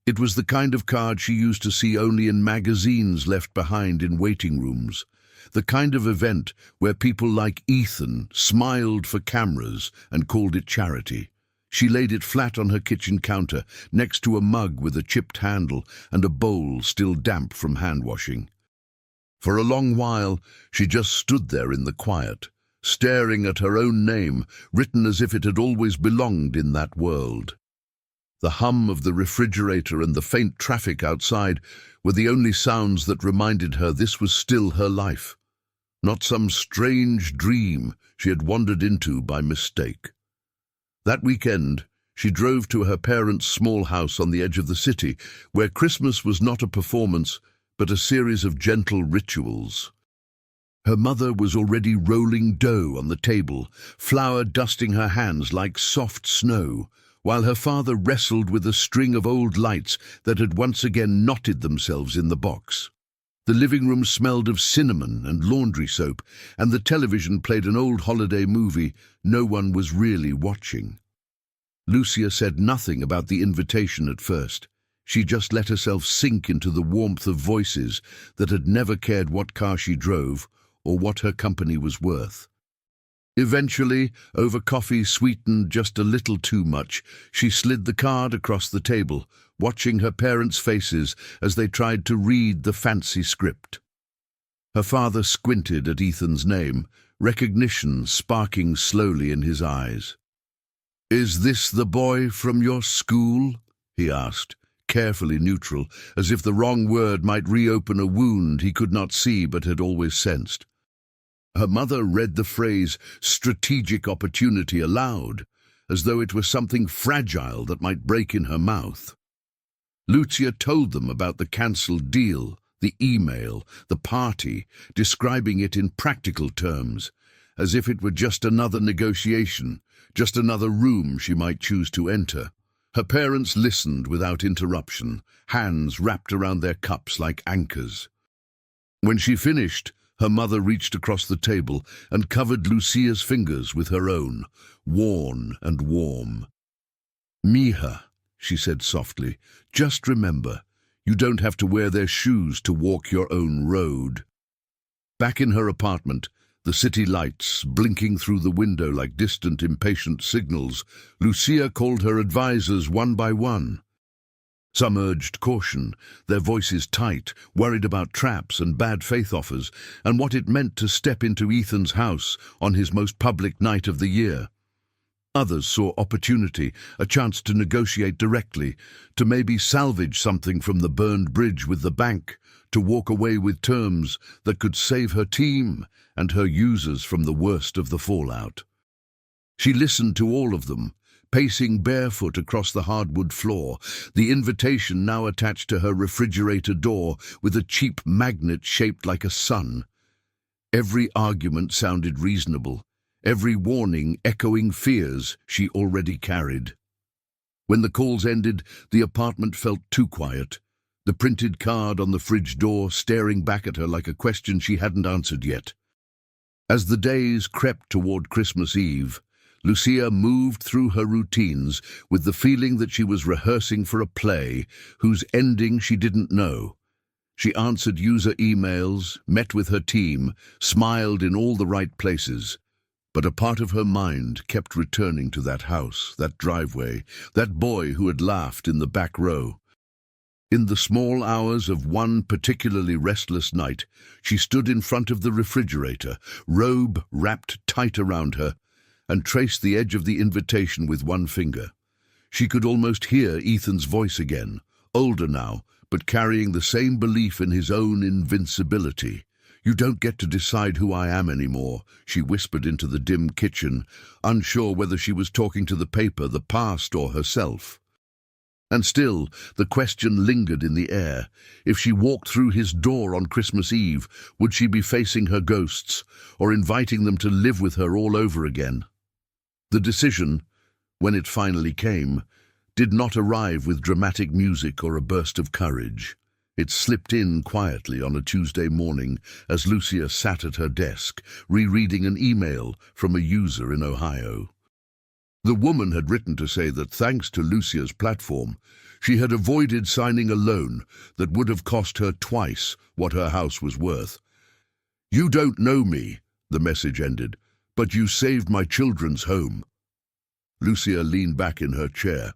It was the kind of card she used to see only in magazines left behind in waiting rooms, the kind of event where people like Ethan smiled for cameras and called it charity. She laid it flat on her kitchen counter, next to a mug with a chipped handle and a bowl still damp from hand-washing. For a long while, she just stood there in the quiet, staring at her own name, written as if it had always belonged in that world. The hum of the refrigerator and the faint traffic outside were the only sounds that reminded her this was still her life, not some strange dream she had wandered into by mistake. That weekend, she drove to her parents' small house on the edge of the city, where Christmas was not a performance, but a series of gentle rituals. Her mother was already rolling dough on the table, flour dusting her hands like soft snow, while her father wrestled with a string of old lights that had once again knotted themselves in the box. The living room smelled of cinnamon and laundry soap, and the television played an old holiday movie no one was really watching. Lucia said nothing about the invitation at first. She just let herself sink into the warmth of voices that had never cared what car she drove or what her company was worth. Eventually, over coffee sweetened just a little too much, she slid the card across the table, watching her parents' faces as they tried to read the fancy script. Her father squinted at Ethan's name, recognition sparking slowly in his eyes. "Is this the boy from your school?" he asked, carefully neutral, as if the wrong word might reopen a wound he could not see but had always sensed. Her mother read the phrase "strategic opportunity" aloud, as though it were something fragile that might break in her mouth. Lucia told them about the cancelled deal, the email, the party, describing it in practical terms, as if it were just another negotiation, just another room she might choose to enter. Her parents listened without interruption, hands wrapped around their cups like anchors. When she finished, her mother reached across the table and covered Lucia's fingers with her own, worn and warm. "Mija," she said softly, "just remember, you don't have to wear their shoes to walk your own road." Back in her apartment, the city lights blinking through the window like distant, impatient signals, Lucia called her advisors one by one. Some urged caution, their voices tight, worried about traps and bad faith offers, and what it meant to step into Ethan's house on his most public night of the year. Others saw opportunity, a chance to negotiate directly, to maybe salvage something from the burned bridge with the bank, to walk away with terms that could save her team and her users from the worst of the fallout. She listened to all of them, pacing barefoot across the hardwood floor, the invitation now attached to her refrigerator door with a cheap magnet shaped like a sun. Every argument sounded reasonable, every warning echoing fears she already carried. When the calls ended, the apartment felt too quiet, the printed card on the fridge door staring back at her like a question she hadn't answered yet. As the days crept toward Christmas Eve, Lucia moved through her routines with the feeling that she was rehearsing for a play whose ending she didn't know. She answered user emails, met with her team, smiled in all the right places. But a part of her mind kept returning to that house, that driveway, that boy who had laughed in the back row. In the small hours of one particularly restless night, she stood in front of the refrigerator, robe wrapped tight around her, and traced the edge of the invitation with one finger. She could almost hear Ethan's voice again, older now, but carrying the same belief in his own invincibility. "You don't get to decide who I am anymore," she whispered into the dim kitchen, unsure whether she was talking to the paper, the past, or herself. And still, the question lingered in the air. If she walked through his door on Christmas Eve, would she be facing her ghosts, or inviting them to live with her all over again? The decision, when it finally came, did not arrive with dramatic music or a burst of courage. It slipped in quietly on a Tuesday morning as Lucia sat at her desk, rereading an email from a user in Ohio. The woman had written to say that thanks to Lucia's platform, she had avoided signing a loan that would have cost her twice what her house was worth. "You don't know me," the message ended, "but you saved my children's home." Lucia leaned back in her chair,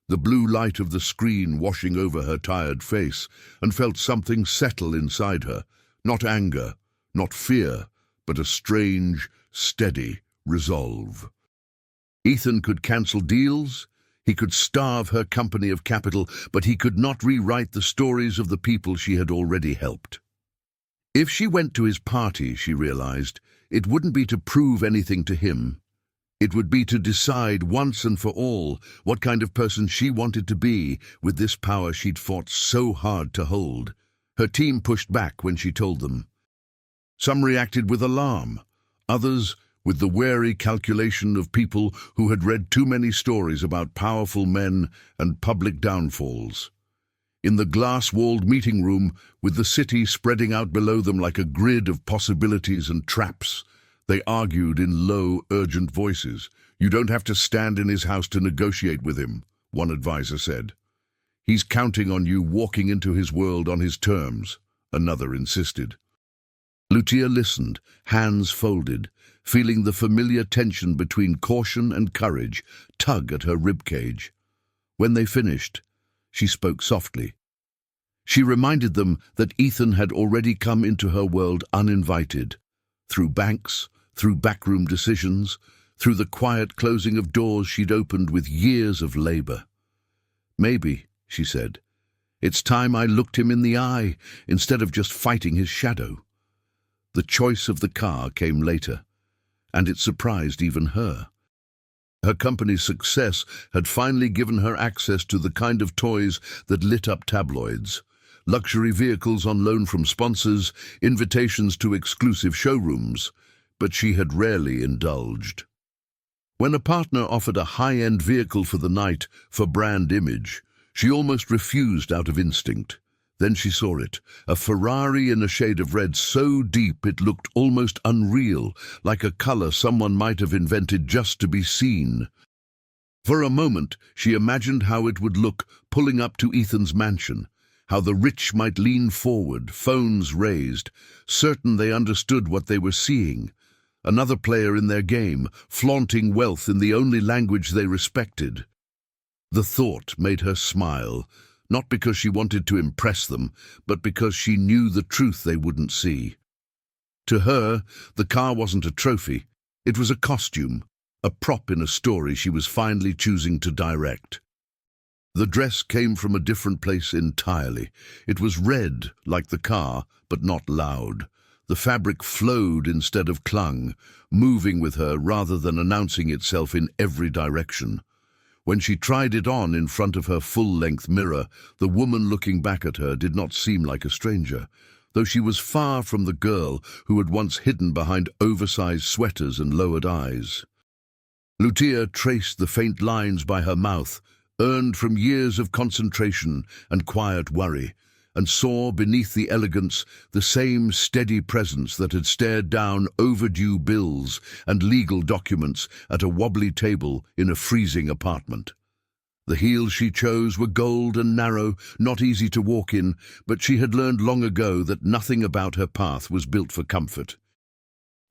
the blue light of the screen washing over her tired face, and felt something settle inside her, not anger, not fear, but a strange, steady resolve. Ethan could cancel deals, he could starve her company of capital, but he could not rewrite the stories of the people she had already helped. If she went to his party, she realized, it wouldn't be to prove anything to him. It would be to decide once and for all what kind of person she wanted to be with this power she'd fought so hard to hold. Her team pushed back when she told them. Some reacted with alarm, others with the wary calculation of people who had read too many stories about powerful men and public downfalls. In the glass-walled meeting room, with the city spreading out below them like a grid of possibilities and traps, they argued in low, urgent voices. "You don't have to stand in his house to negotiate with him," one advisor said. "He's counting on you walking into his world on his terms," another insisted. Lucia listened, hands folded, feeling the familiar tension between caution and courage tug at her ribcage. When they finished, she spoke softly. She reminded them that Ethan had already come into her world uninvited, through banks, through backroom decisions, through the quiet closing of doors she'd opened with years of labor. "Maybe," she said, "it's time I looked him in the eye instead of just fighting his shadow." The choice of the car came later, and it surprised even her. Her company's success had finally given her access to the kind of toys that lit up tabloids, luxury vehicles on loan from sponsors, invitations to exclusive showrooms, but she had rarely indulged. When a partner offered a high-end vehicle for the night, for brand image, she almost refused out of instinct. Then she saw it, a Ferrari in a shade of red so deep it looked almost unreal, like a color someone might have invented just to be seen. For a moment, she imagined how it would look pulling up to Ethan's mansion, how the rich might lean forward, phones raised, certain they understood what they were seeing. Another player in their game, flaunting wealth in the only language they respected. The thought made her smile, not because she wanted to impress them, but because she knew the truth they wouldn't see. To her, the car wasn't a trophy. It was a costume, a prop in a story she was finally choosing to direct. The dress came from a different place entirely. It was red, like the car, but not loud. The fabric flowed instead of clung, moving with her rather than announcing itself in every direction. When she tried it on in front of her full-length mirror, the woman looking back at her did not seem like a stranger, though she was far from the girl who had once hidden behind oversized sweaters and lowered eyes. Lucia traced the faint lines by her mouth, earned from years of concentration and quiet worry, and saw beneath the elegance the same steady presence that had stared down overdue bills and legal documents at a wobbly table in a freezing apartment. The heels she chose were gold and narrow, not easy to walk in, but she had learned long ago that nothing about her path was built for comfort.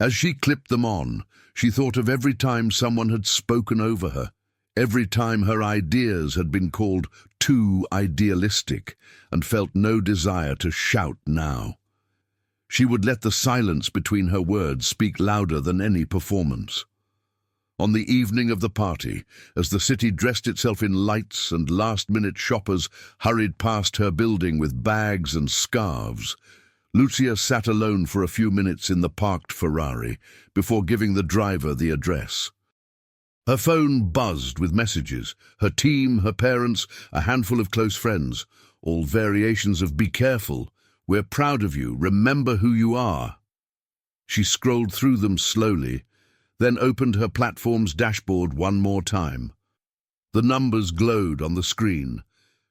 As she clipped them on, she thought of every time someone had spoken over her, every time her ideas had been called too idealistic, and felt no desire to shout now. She would let the silence between her words speak louder than any performance. On the evening of the party, as the city dressed itself in lights and last-minute shoppers hurried past her building with bags and scarves, Lucia sat alone for a few minutes in the parked Ferrari before giving the driver the address. Her phone buzzed with messages, her team, her parents, a handful of close friends, all variations of "be careful," "we're proud of you," "remember who you are." She scrolled through them slowly, then opened her platform's dashboard one more time. The numbers glowed on the screen.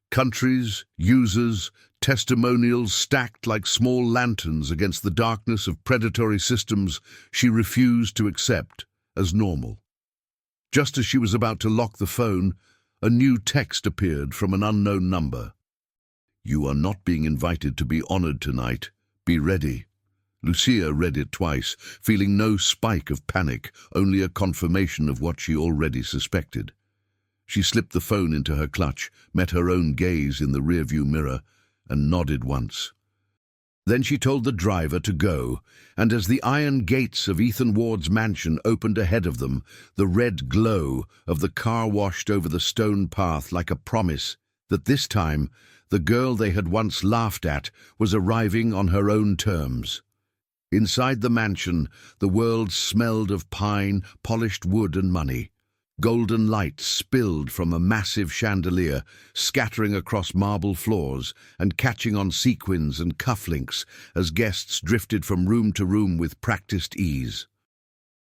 Countries, users, testimonials stacked like small lanterns against the darkness of predatory systems she refused to accept as normal. Just as she was about to lock the phone, a new text appeared from an unknown number. "You are not being invited to be honored tonight. Be ready." Lucia read it twice, feeling no spike of panic, only a confirmation of what she already suspected. She slipped the phone into her clutch, met her own gaze in the rearview mirror, and nodded once. Then she told the driver to go, and as the iron gates of Ethan Ward's mansion opened ahead of them, the red glow of the car washed over the stone path like a promise that this time the girl they had once laughed at was arriving on her own terms. Inside the mansion, the world smelled of pine, polished wood and money. Golden light spilled from a massive chandelier, scattering across marble floors and catching on sequins and cufflinks as guests drifted from room to room with practiced ease.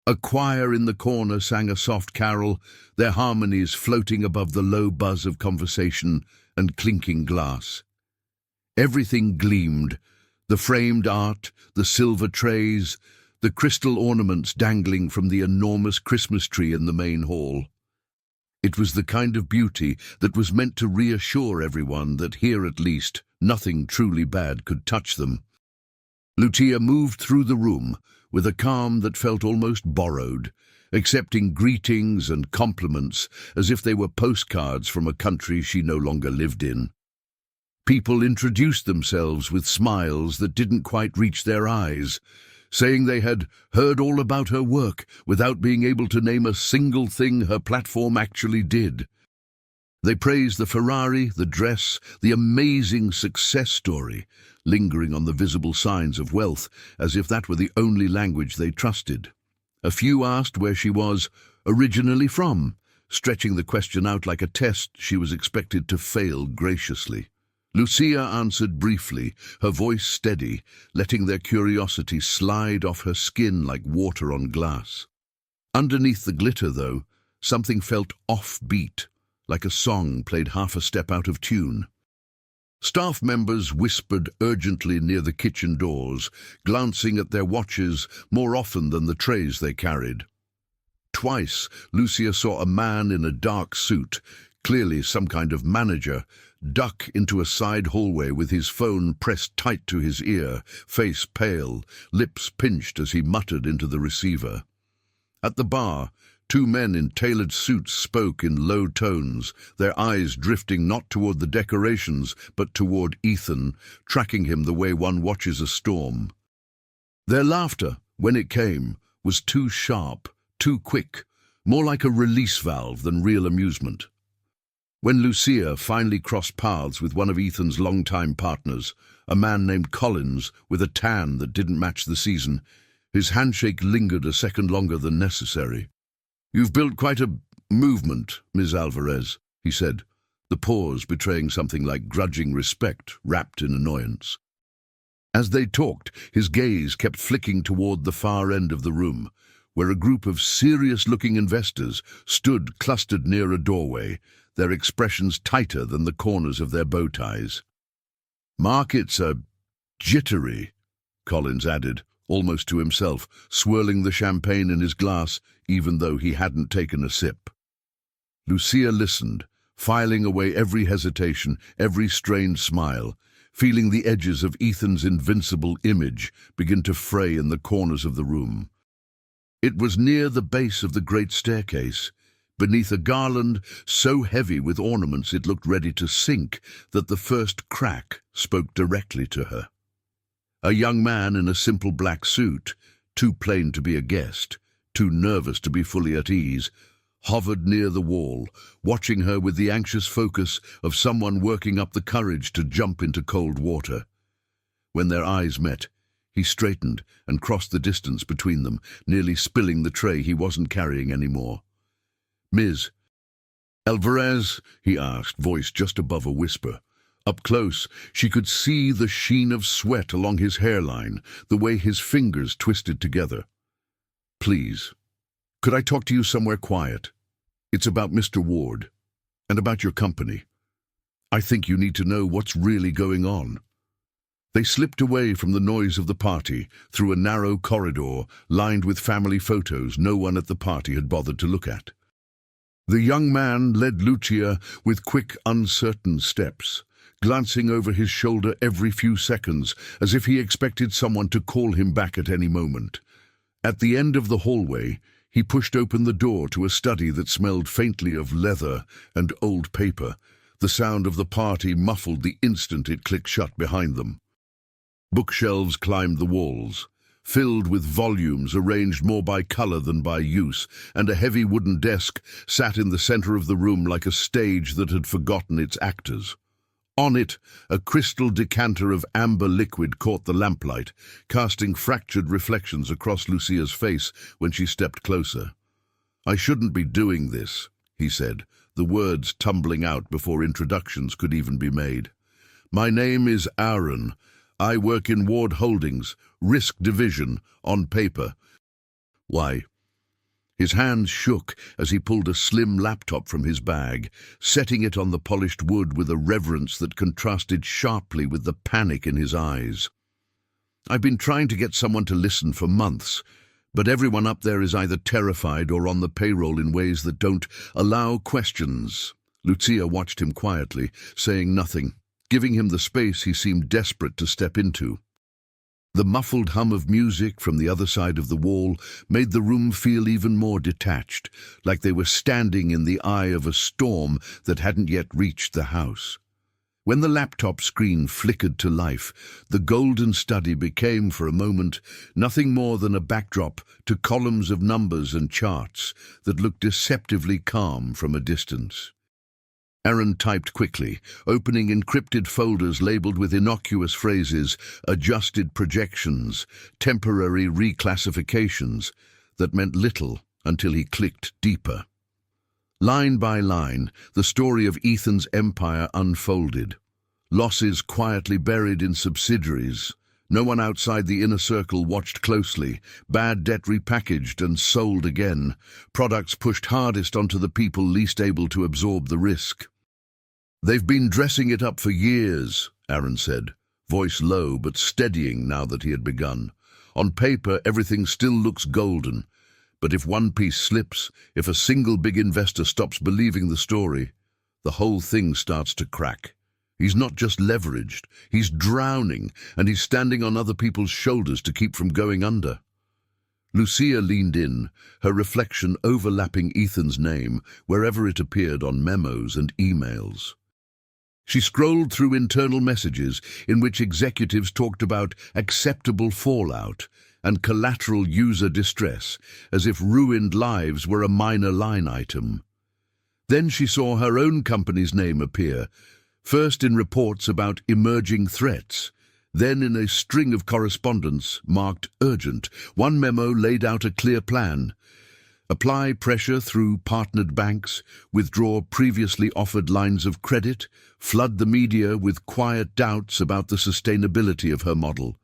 A choir in the corner sang a soft carol, their harmonies floating above the low buzz of conversation and clinking glass. Everything gleamed, the framed art, the silver trays, the crystal ornaments dangling from the enormous Christmas tree in the main hall. It was the kind of beauty that was meant to reassure everyone that here at least nothing truly bad could touch them. Lucia moved through the room with a calm that felt almost borrowed, accepting greetings and compliments as if they were postcards from a country she no longer lived in. People introduced themselves with smiles that didn't quite reach their eyes, saying they had heard all about her work without being able to name a single thing her platform actually did. They praised the Ferrari, the dress, the amazing success story, lingering on the visible signs of wealth, as if that were the only language they trusted. A few asked where she was originally from, stretching the question out like a test she was expected to fail graciously. Lucia answered briefly, her voice steady, letting their curiosity slide off her skin like water on glass. Underneath the glitter, though, something felt offbeat, like a song played half a step out of tune. Staff members whispered urgently near the kitchen doors, glancing at their watches more often than the trays they carried. Twice, Lucia saw a man in a dark suit, clearly some kind of manager, duck into a side hallway with his phone pressed tight to his ear, face pale, lips pinched as he muttered into the receiver. At the bar, two men in tailored suits spoke in low tones, their eyes drifting not toward the decorations but toward Ethan, tracking him the way one watches a storm. Their laughter, when it came, was too sharp, too quick, more like a release valve than real amusement. When Lucia finally crossed paths with one of Ethan's longtime partners, a man named Collins with a tan that didn't match the season, his handshake lingered a second longer than necessary. "You've built quite a movement, Ms. Alvarez," he said, the pause betraying something like grudging respect wrapped in annoyance. As they talked, his gaze kept flicking toward the far end of the room, where a group of serious-looking investors stood clustered near a doorway, their expressions tighter than the corners of their bow ties. "Markets are jittery," Collins added, almost to himself, swirling the champagne in his glass even though he hadn't taken a sip. Lucia listened, filing away every hesitation, every strained smile, feeling the edges of Ethan's invincible image begin to fray in the corners of the room. It was near the base of the great staircase, beneath a garland so heavy with ornaments it looked ready to sink, that the first crack spoke directly to her. A young man in a simple black suit, too plain to be a guest, too nervous to be fully at ease, hovered near the wall, watching her with the anxious focus of someone working up the courage to jump into cold water. When their eyes met, he straightened and crossed the distance between them, nearly spilling the tray he wasn't carrying anymore. "Ms. Alvarez?" he asked, voice just above a whisper. Up close, she could see the sheen of sweat along his hairline, the way his fingers twisted together. "Please, could I talk to you somewhere quiet? It's about Mr. Ward, and about your company. I think you need to know what's really going on." They slipped away from the noise of the party, through a narrow corridor lined with family photos no one at the party had bothered to look at. The young man led Lucia with quick, uncertain steps, glancing over his shoulder every few seconds, as if he expected someone to call him back at any moment. At the end of the hallway, he pushed open the door to a study that smelled faintly of leather and old paper. The sound of the party muffled the instant it clicked shut behind them. Bookshelves climbed the walls, filled with volumes arranged more by color than by use, and a heavy wooden desk sat in the center of the room like a stage that had forgotten its actors. On it, a crystal decanter of amber liquid caught the lamplight, casting fractured reflections across Lucia's face when she stepped closer. "I shouldn't be doing this," he said, the words tumbling out before introductions could even be made. "My name is Aaron. I work in Ward Holdings, Risk Division, on paper." "Why?" His hands shook as he pulled a slim laptop from his bag, setting it on the polished wood with a reverence that contrasted sharply with the panic in his eyes. "I've been trying to get someone to listen for months, but everyone up there is either terrified or on the payroll in ways that don't allow questions." Lucia watched him quietly, saying nothing, giving him the space he seemed desperate to step into. The muffled hum of music from the other side of the wall made the room feel even more detached, like they were standing in the eye of a storm that hadn't yet reached the house. When the laptop screen flickered to life, the golden study became, for a moment, nothing more than a backdrop to columns of numbers and charts that looked deceptively calm from a distance. Aaron typed quickly, opening encrypted folders labeled with innocuous phrases, adjusted projections, temporary reclassifications, that meant little until he clicked deeper. Line by line, the story of Ethan's empire unfolded. Losses quietly buried in subsidiaries. No one outside the inner circle watched closely. Bad debt repackaged and sold again. Products pushed hardest onto the people least able to absorb the risk. "They've been dressing it up for years," Aaron said, voice low but steadying now that he had begun. "On paper, everything still looks golden. But if one piece slips, if a single big investor stops believing the story, the whole thing starts to crack. He's not just leveraged, he's drowning, and he's standing on other people's shoulders to keep from going under." Lucia leaned in, her reflection overlapping Ethan's name wherever it appeared on memos and emails. She scrolled through internal messages in which executives talked about acceptable fallout and collateral user distress, as if ruined lives were a minor line item. Then she saw her own company's name appear, first in reports about emerging threats, then in a string of correspondence marked urgent. One memo laid out a clear plan. Apply pressure through partnered banks, withdraw previously offered lines of credit, flood the media with quiet doubts about the sustainability of her model.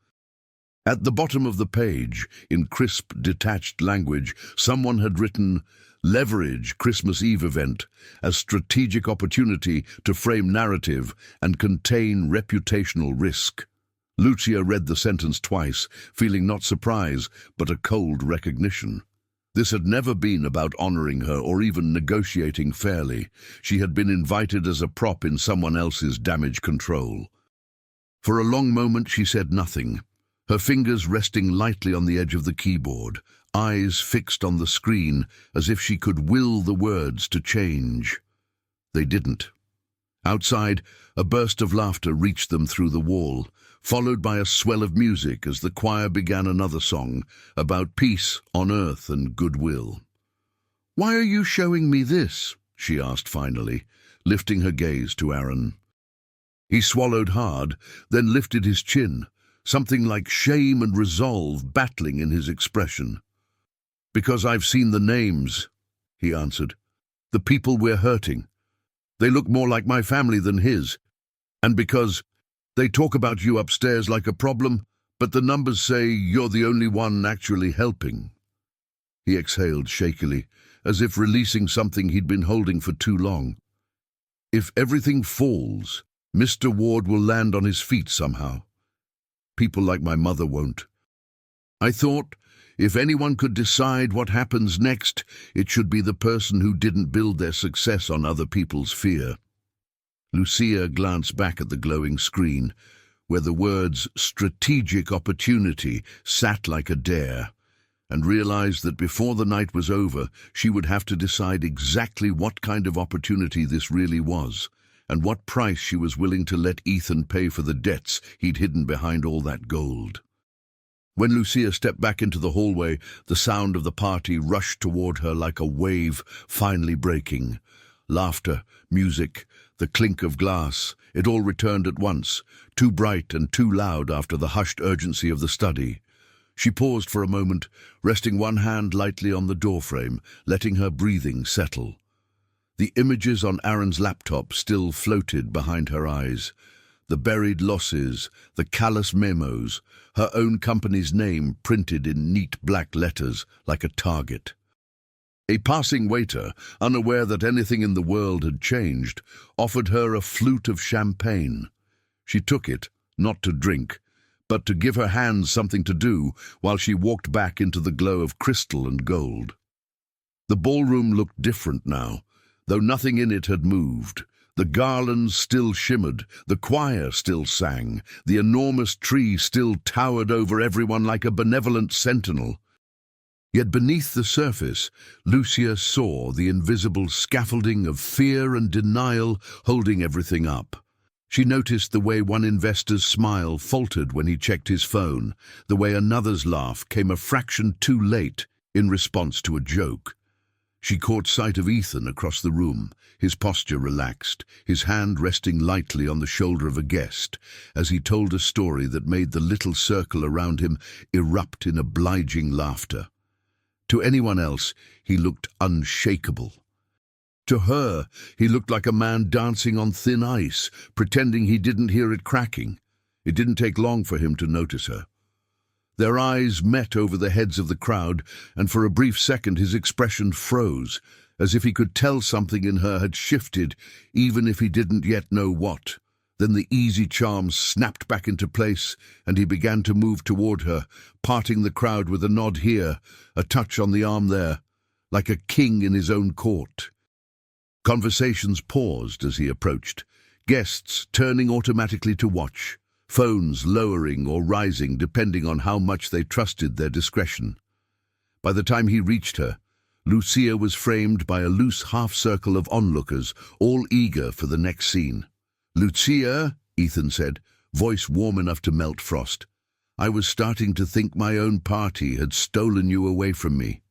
At the bottom of the page, in crisp, detached language, someone had written, "Leverage Christmas Eve event as strategic opportunity to frame narrative and contain reputational risk." Lucia read the sentence twice, feeling not surprise, but a cold recognition. This had never been about honoring her or even negotiating fairly. She had been invited as a prop in someone else's damage control. For a long moment she said nothing, her fingers resting lightly on the edge of the keyboard, eyes fixed on the screen as if she could will the words to change. They didn't. Outside, a burst of laughter reached them through the wall, followed by a swell of music as the choir began another song about peace on earth and goodwill. "Why are you showing me this?" she asked finally, lifting her gaze to Aaron. He swallowed hard, then lifted his chin, something like shame and resolve battling in his expression. "Because I've seen the names," he answered. "The people we're hurting. They look more like my family than his. And because they talk about you upstairs like a problem, but the numbers say you're the only one actually helping." He exhaled shakily, as if releasing something he'd been holding for too long. "If everything falls, Mr. Ward will land on his feet somehow. People like my mother won't. I thought, if anyone could decide what happens next, it should be the person who didn't build their success on other people's fear." Lucia glanced back at the glowing screen, where the words "strategic opportunity" sat like a dare, and realized that before the night was over, she would have to decide exactly what kind of opportunity this really was, and what price she was willing to let Ethan pay for the debts he'd hidden behind all that gold. When Lucia stepped back into the hallway, the sound of the party rushed toward her like a wave finally breaking. Laughter, music, the clink of glass, it all returned at once, too bright and too loud after the hushed urgency of the study. She paused for a moment, resting one hand lightly on the doorframe, letting her breathing settle. The images on Aaron's laptop still floated behind her eyes. The buried losses, the callous memos, her own company's name printed in neat black letters like a target. A passing waiter, unaware that anything in the world had changed, offered her a flute of champagne. She took it, not to drink, but to give her hands something to do while she walked back into the glow of crystal and gold. The ballroom looked different now, though nothing in it had moved. The garlands still shimmered, the choir still sang, the enormous tree still towered over everyone like a benevolent sentinel. Yet beneath the surface, Lucia saw the invisible scaffolding of fear and denial holding everything up. She noticed the way one investor's smile faltered when he checked his phone, the way another's laugh came a fraction too late in response to a joke. She caught sight of Ethan across the room, his posture relaxed, his hand resting lightly on the shoulder of a guest, as he told a story that made the little circle around him erupt in obliging laughter. To anyone else, he looked unshakable. To her, he looked like a man dancing on thin ice, pretending he didn't hear it cracking. It didn't take long for him to notice her. Their eyes met over the heads of the crowd, and for a brief second his expression froze, as if he could tell something in her had shifted, even if he didn't yet know what. Then the easy charm snapped back into place, and he began to move toward her, parting the crowd with a nod here, a touch on the arm there, like a king in his own court. Conversations paused as he approached, guests turning automatically to watch, phones lowering or rising depending on how much they trusted their discretion. By the time he reached her, Lucia was framed by a loose half-circle of onlookers, all eager for the next scene. "Lucia," Ethan said, voice warm enough to melt frost, "I was starting to think my own party had stolen you away from me."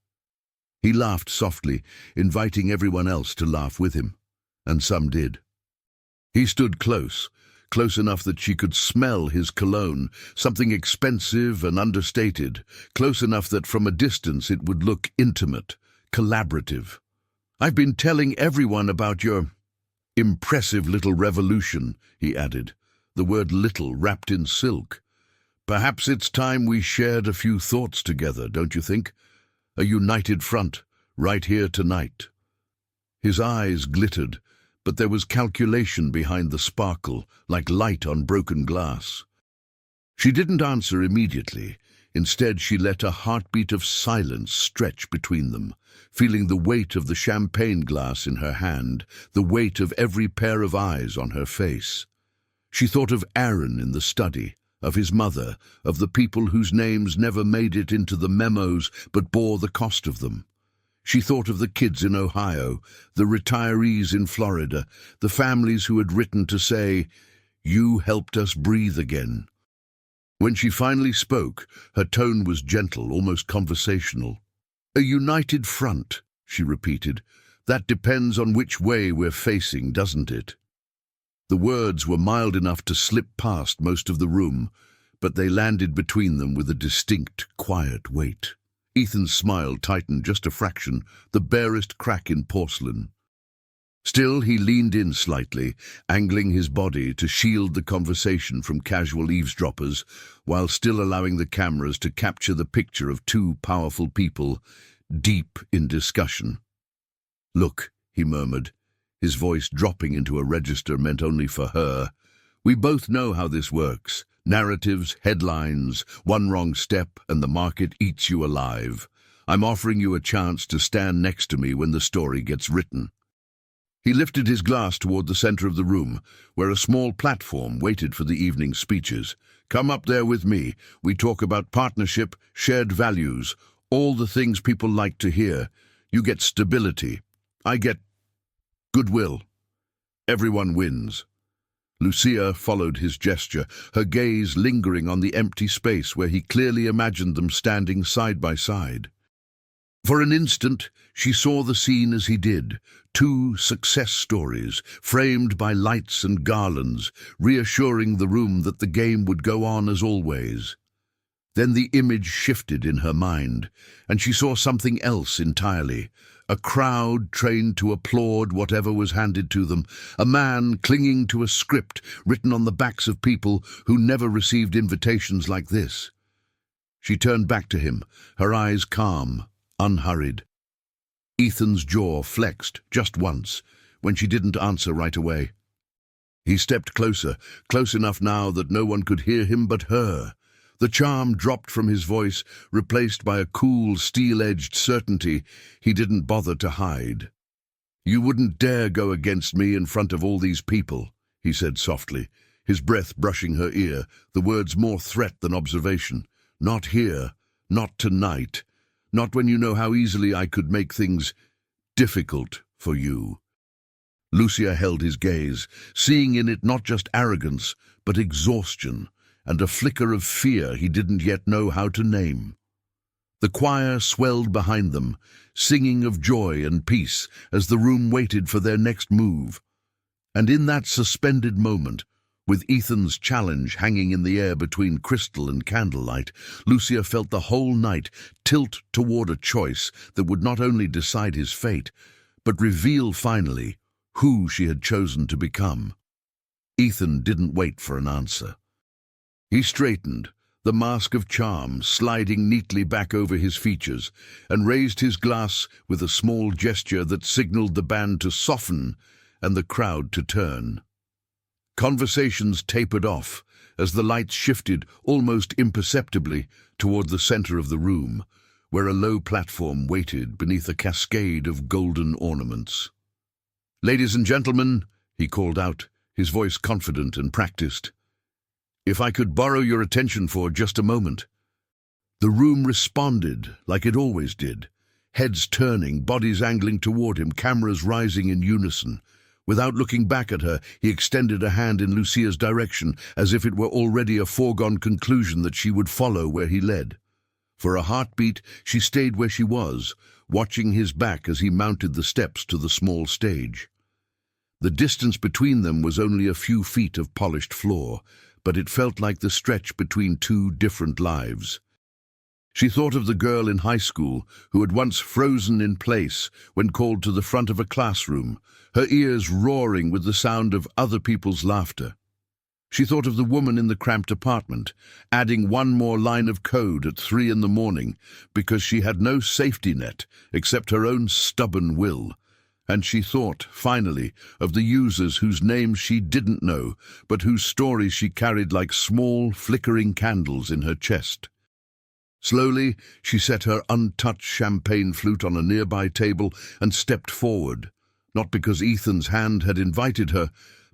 He laughed softly, inviting everyone else to laugh with him, and some did. He stood close enough that she could smell his cologne, something expensive and understated, close enough that from a distance it would look intimate, collaborative. "I've been telling everyone about your impressive little revolution," he added, the word little wrapped in silk. "Perhaps it's time we shared a few thoughts together, don't you think? A united front, right here tonight." His eyes glittered, but there was calculation behind the sparkle, like light on broken glass. She didn't answer immediately. Instead, she let a heartbeat of silence stretch between them, feeling the weight of the champagne glass in her hand, the weight of every pair of eyes on her face. She thought of Aaron in the study, of his mother, of the people whose names never made it into the memos but bore the cost of them. She thought of the kids in Ohio, the retirees in Florida, the families who had written to say, "You helped us breathe again." When she finally spoke, her tone was gentle, almost conversational. "A united front," she repeated. "That depends on which way we're facing, doesn't it?" The words were mild enough to slip past most of the room, but they landed between them with a distinct, quiet weight. Ethan's smile tightened just a fraction, the barest crack in porcelain. Still, he leaned in slightly, angling his body to shield the conversation from casual eavesdroppers, while still allowing the cameras to capture the picture of two powerful people, deep in discussion. "Look," he murmured, his voice dropping into a register meant only for her. "We both know how this works. Narratives, headlines, one wrong step, and the market eats you alive. I'm offering you a chance to stand next to me when the story gets written." He lifted his glass toward the center of the room, where a small platform waited for the evening speeches. "Come up there with me. We talk about partnership, shared values, all the things people like to hear. You get stability. I get goodwill. Everyone wins." Lucia followed his gesture, her gaze lingering on the empty space where he clearly imagined them standing side by side. For an instant, she saw the scene as he did, two success stories, framed by lights and garlands, reassuring the room that the game would go on as always. Then the image shifted in her mind, and she saw something else entirely. A crowd trained to applaud whatever was handed to them, a man clinging to a script written on the backs of people who never received invitations like this. She turned back to him, her eyes calm, unhurried. Ethan's jaw flexed just once, when she didn't answer right away. He stepped closer, close enough now that no one could hear him but her. The charm dropped from his voice, replaced by a cool, steel-edged certainty he didn't bother to hide. "You wouldn't dare go against me in front of all these people," he said softly, his breath brushing her ear, the words more threat than observation. "Not here, not tonight, not when you know how easily I could make things difficult for you." Lucia held his gaze, seeing in it not just arrogance, but exhaustion, and a flicker of fear he didn't yet know how to name. The choir swelled behind them, singing of joy and peace as the room waited for their next move. And in that suspended moment, with Ethan's challenge hanging in the air between crystal and candlelight, Lucia felt the whole night tilt toward a choice that would not only decide his fate, but reveal finally who she had chosen to become. Ethan didn't wait for an answer. He straightened, the mask of charm sliding neatly back over his features, and raised his glass with a small gesture that signaled the band to soften and the crowd to turn. Conversations tapered off as the lights shifted almost imperceptibly toward the center of the room, where a low platform waited beneath a cascade of golden ornaments. "Ladies and gentlemen," he called out, his voice confident and practiced, "if I could borrow your attention for just a moment." The room responded like it always did, heads turning, bodies angling toward him, cameras rising in unison. Without looking back at her, he extended a hand in Lucia's direction, as if it were already a foregone conclusion that she would follow where he led. For a heartbeat, she stayed where she was, watching his back as he mounted the steps to the small stage. The distance between them was only a few feet of polished floor, but it felt like the stretch between two different lives. She thought of the girl in high school who had once frozen in place when called to the front of a classroom, her ears roaring with the sound of other people's laughter. She thought of the woman in the cramped apartment, adding one more line of code at 3 in the morning because she had no safety net except her own stubborn will. And she thought, finally, of the users whose names she didn't know, but whose stories she carried like small, flickering candles in her chest. Slowly, she set her untouched champagne flute on a nearby table and stepped forward, not because Ethan's hand had invited her,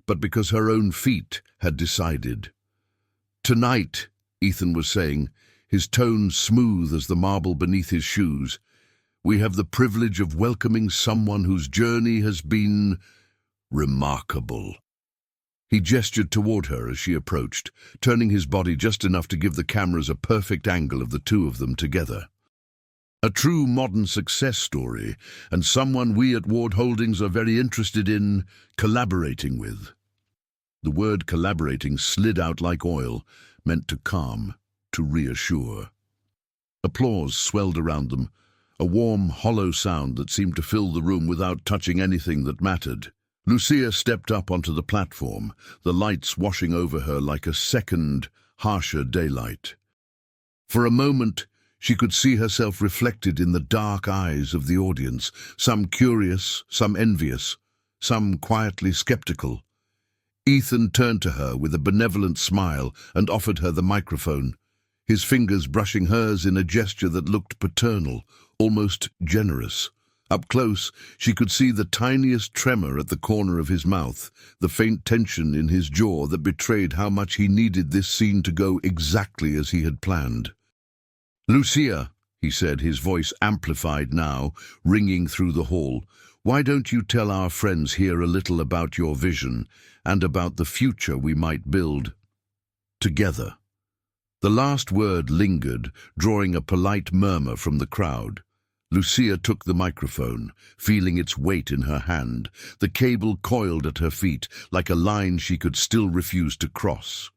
but because her own feet had decided. "Tonight," Ethan was saying, his tone smooth as the marble beneath his shoes, "we have the privilege of welcoming someone whose journey has been remarkable." He gestured toward her as she approached, turning his body just enough to give the cameras a perfect angle of the two of them together. "A true modern success story, and someone we at Ward Holdings are very interested in collaborating with." The word collaborating slid out like oil, meant to calm, to reassure. Applause swelled around them, a warm, hollow sound that seemed to fill the room without touching anything that mattered. Lucia stepped up onto the platform, the lights washing over her like a second, harsher daylight. For a moment, she could see herself reflected in the dark eyes of the audience, some curious, some envious, some quietly skeptical. Ethan turned to her with a benevolent smile and offered her the microphone, his fingers brushing hers in a gesture that looked paternal, almost generous. Up close, she could see the tiniest tremor at the corner of his mouth, the faint tension in his jaw that betrayed how much he needed this scene to go exactly as he had planned. "Lucia," he said, his voice amplified now, ringing through the hall, "why don't you tell our friends here a little about your vision and about the future we might build together?" The last word lingered, drawing a polite murmur from the crowd. Lucia took the microphone, feeling its weight in her hand, the cable coiled at her feet like a line she could still refuse to cross.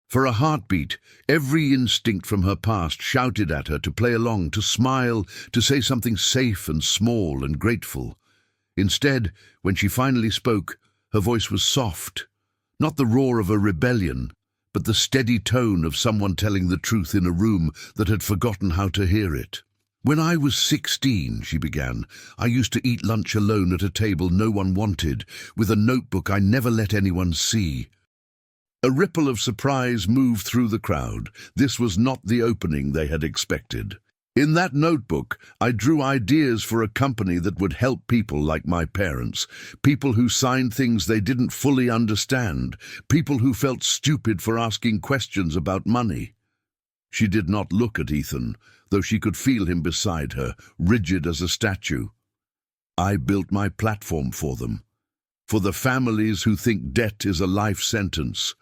For a heartbeat, every instinct from her past shouted at her to play along, to smile, to say something safe and small and grateful. Instead, when she finally spoke, her voice was soft, not the roar of a rebellion, but the steady tone of someone telling the truth in a room that had forgotten how to hear it. "When I was 16, she began, I used to eat lunch alone at a table no one wanted, with a notebook I never let anyone see." A ripple of surprise moved through the crowd. This was not the opening they had expected. "In that notebook, I drew ideas for a company that would help people like my parents, people who signed things they didn't fully understand, people who felt stupid for asking questions about money." She did not look at Ethan, though she could feel him beside her, rigid as a statue. "I built my platform for them. For the families who think debt is a life sentence.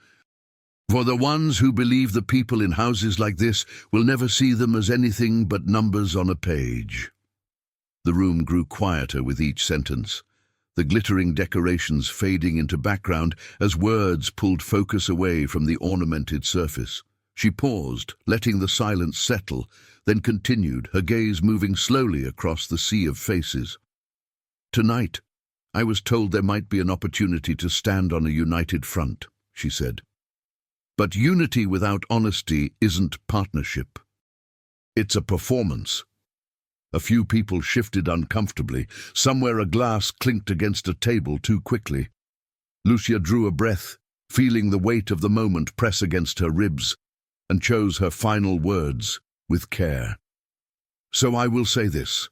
For the ones who believe the people in houses like this will never see them as anything but numbers on a page." The room grew quieter with each sentence, the glittering decorations fading into background as words pulled focus away from the ornamented surface. She paused, letting the silence settle, then continued, her gaze moving slowly across the sea of faces. "Tonight, I was told there might be an opportunity to stand on a united front," she said. "But unity without honesty isn't partnership. It's a performance." A few people shifted uncomfortably. Somewhere a glass clinked against a table too quickly. Lucia drew a breath, feeling the weight of the moment press against her ribs, and chose her final words with care. "So I will say this.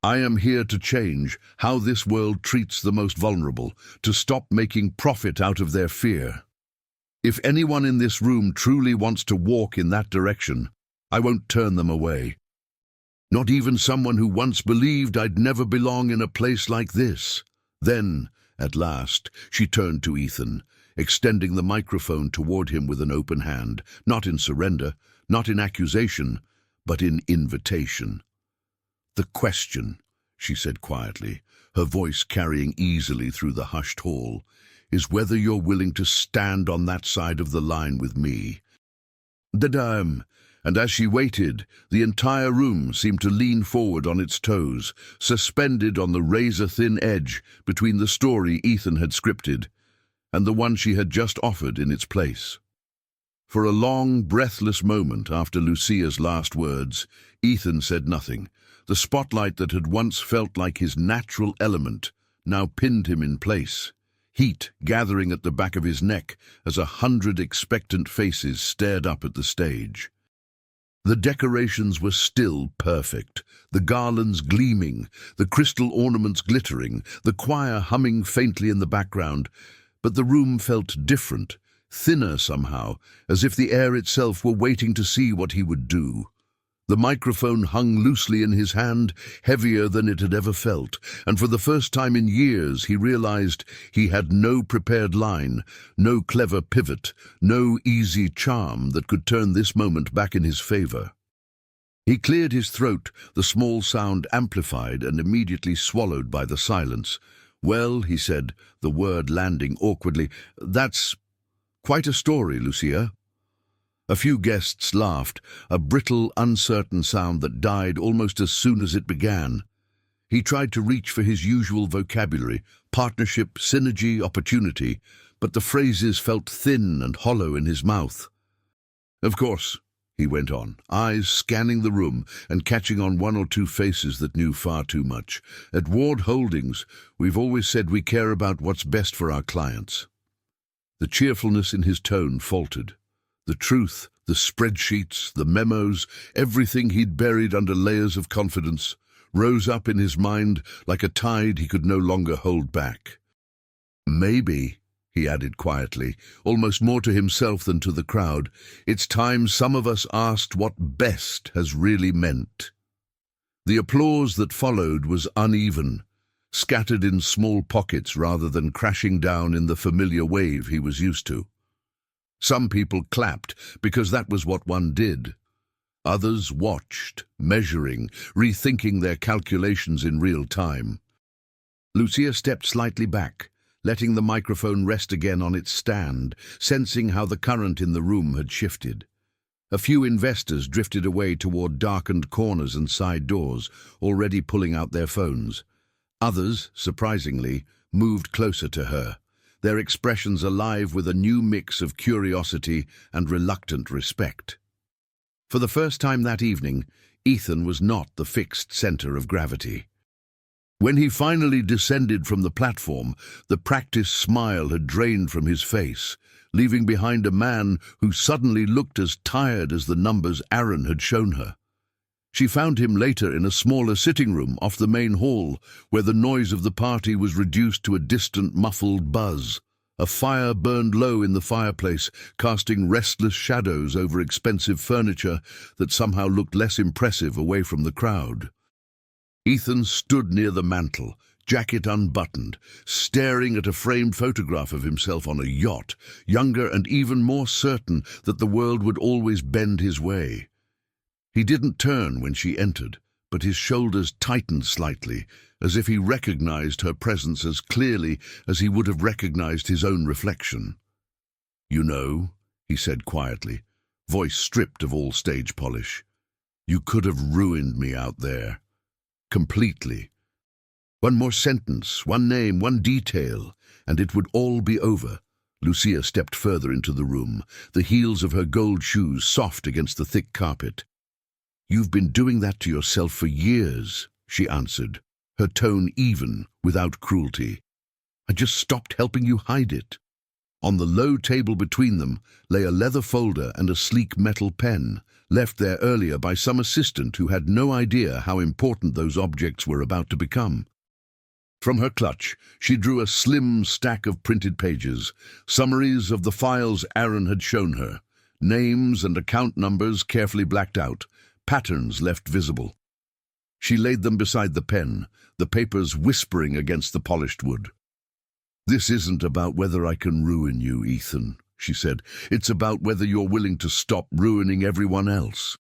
I am here to change how this world treats the most vulnerable, to stop making profit out of their fear. If anyone in this room truly wants to walk in that direction, I won't turn them away. Not even someone who once believed I'd never belong in a place like this." Then, at last, she turned to Ethan, extending the microphone toward him with an open hand, not in surrender, not in accusation, but in invitation. "The question," she said quietly, her voice carrying easily through the hushed hall, "is whether you're willing to stand on that side of the line with me." Da-dam! And as she waited, the entire room seemed to lean forward on its toes, suspended on the razor-thin edge between the story Ethan had scripted and the one she had just offered in its place. For a long, breathless moment after Lucia's last words, Ethan said nothing. The spotlight that had once felt like his natural element now pinned him in place, heat gathering at the back of his neck as 100 expectant faces stared up at the stage. The decorations were still perfect, the garlands gleaming, the crystal ornaments glittering, the choir humming faintly in the background, but the room felt different, thinner somehow, as if the air itself were waiting to see what he would do. The microphone hung loosely in his hand, heavier than it had ever felt, and for the first time in years he realized he had no prepared line, no clever pivot, no easy charm that could turn this moment back in his favor. He cleared his throat, the small sound amplified and immediately swallowed by the silence. "Well," he said, the word landing awkwardly, "that's quite a story, Lucia." A few guests laughed, a brittle, uncertain sound that died almost as soon as it began. He tried to reach for his usual vocabulary, partnership, synergy, opportunity, but the phrases felt thin and hollow in his mouth. "Of course," he went on, eyes scanning the room and catching on one or two faces that knew far too much. "At Ward Holdings, we've always said we care about what's best for our clients." The cheerfulness in his tone faltered. The truth, the spreadsheets, the memos, everything he'd buried under layers of confidence, rose up in his mind like a tide he could no longer hold back. "Maybe," he added quietly, almost more to himself than to the crowd, "it's time some of us asked what best has really meant." The applause that followed was uneven, scattered in small pockets rather than crashing down in the familiar wave he was used to. Some people clapped because that was what one did. Others watched, measuring, rethinking their calculations in real time. Lucia stepped slightly back, letting the microphone rest again on its stand, sensing how the current in the room had shifted. A few investors drifted away toward darkened corners and side doors, already pulling out their phones. Others, surprisingly, moved closer to her, their expressions alive with a new mix of curiosity and reluctant respect. For the first time that evening, Ethan was not the fixed center of gravity. When he finally descended from the platform, the practiced smile had drained from his face, leaving behind a man who suddenly looked as tired as the numbers Aaron had shown her. She found him later in a smaller sitting room off the main hall, where the noise of the party was reduced to a distant, muffled buzz. A fire burned low in the fireplace, casting restless shadows over expensive furniture that somehow looked less impressive away from the crowd. Ethan stood near the mantel, jacket unbuttoned, staring at a framed photograph of himself on a yacht, younger and even more certain that the world would always bend his way. He didn't turn when she entered, but his shoulders tightened slightly, as if he recognized her presence as clearly as he would have recognized his own reflection. "You know," he said quietly, voice stripped of all stage polish, "you could have ruined me out there. Completely. One more sentence, one name, one detail, and it would all be over." Lucia stepped further into the room, the heels of her gold shoes soft against the thick carpet. "You've been doing that to yourself for years," she answered, her tone even, without cruelty. "I just stopped helping you hide it." On the low table between them lay a leather folder and a sleek metal pen, left there earlier by some assistant who had no idea how important those objects were about to become. From her clutch, she drew a slim stack of printed pages, summaries of the files Aaron had shown her, names and account numbers carefully blacked out, patterns left visible. She laid them beside the pen, the papers whispering against the polished wood. "This isn't about whether I can ruin you, Ethan," she said. "It's about whether you're willing to stop ruining everyone else."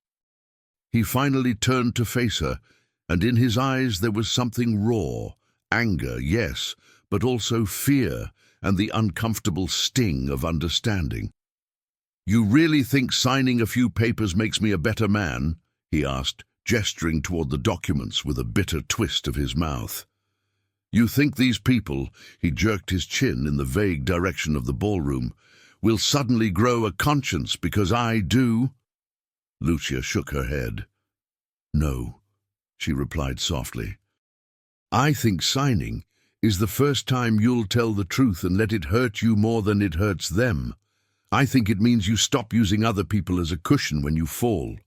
He finally turned to face her, and in his eyes there was something raw. Anger, yes, but also fear and the uncomfortable sting of understanding. "You really think signing a few papers makes me a better man?" he asked, gesturing toward the documents with a bitter twist of his mouth. "You think these people," he jerked his chin in the vague direction of the ballroom, "will suddenly grow a conscience because I do?" Lucia shook her head. "No," she replied softly. "I think signing is the first time you'll tell the truth and let it hurt you more than it hurts them. I think it means you stop using other people as a cushion when you fall."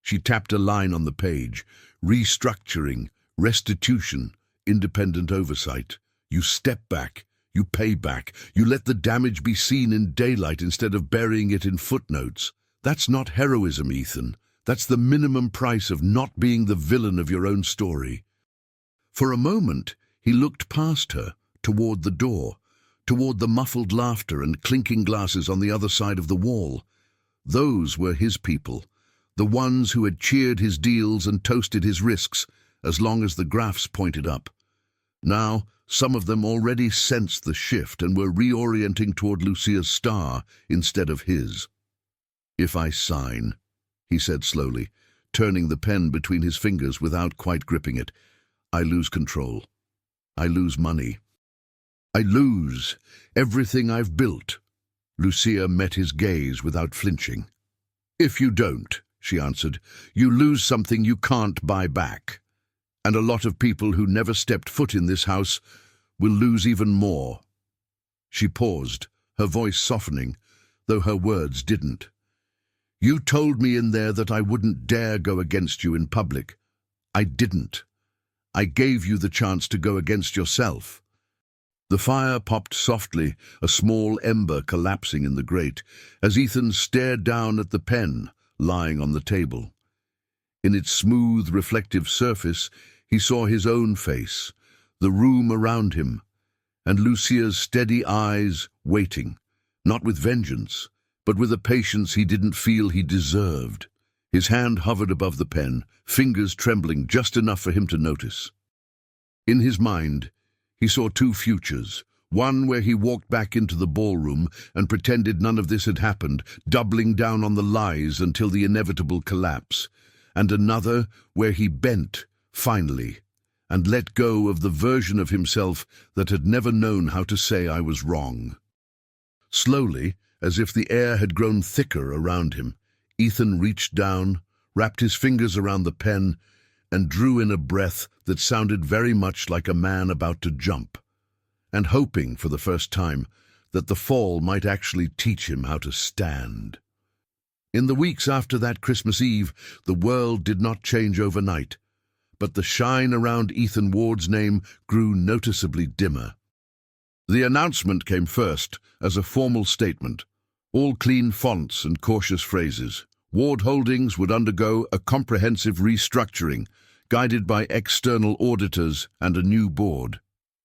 She tapped a line on the page: restructuring, restitution, independent oversight. You step back, you pay back, you let the damage be seen in daylight instead of burying it in footnotes. That's not heroism, Ethan. That's the minimum price of not being the villain of your own story. For a moment, he looked past her, toward the door, toward the muffled laughter and clinking glasses on the other side of the wall. Those were his people, the ones who had cheered his deals and toasted his risks, as long as the graphs pointed up. Now, some of them already sensed the shift and were reorienting toward Lucia's star instead of his. "If I sign," he said slowly, turning the pen between his fingers without quite gripping it, "I lose control. I lose money. I lose everything I've built." Lucia met his gaze without flinching. "If you don't," she answered, "you lose something you can't buy back. And a lot of people who never stepped foot in this house will lose even more." She paused, her voice softening, though her words didn't. "You told me in there that I wouldn't dare go against you in public. I didn't. I gave you the chance to go against yourself." The fire popped softly, a small ember collapsing in the grate, as Ethan stared down at the pen lying on the table. In its smooth, reflective surface, he saw his own face, the room around him, and Lucia's steady eyes waiting, not with vengeance, but with a patience he didn't feel he deserved. His hand hovered above the pen, fingers trembling just enough for him to notice. In his mind, he saw two futures, One where he walked back into the ballroom and pretended none of this had happened, doubling down on the lies until the inevitable collapse. And another where he bent, finally, and let go of the version of himself that had never known how to say I was wrong. Slowly, as if the air had grown thicker around him, Ethan reached down, wrapped his fingers around the pen, and drew in a breath that sounded very much like a man about to jump, and hoping for the first time that the fall might actually teach him how to stand. In the weeks after that Christmas Eve, the world did not change overnight, but the shine around Ethan Ward's name grew noticeably dimmer. The announcement came first as a formal statement, all clean fonts and cautious phrases. Ward Holdings would undergo a comprehensive restructuring, guided by external auditors and a new board.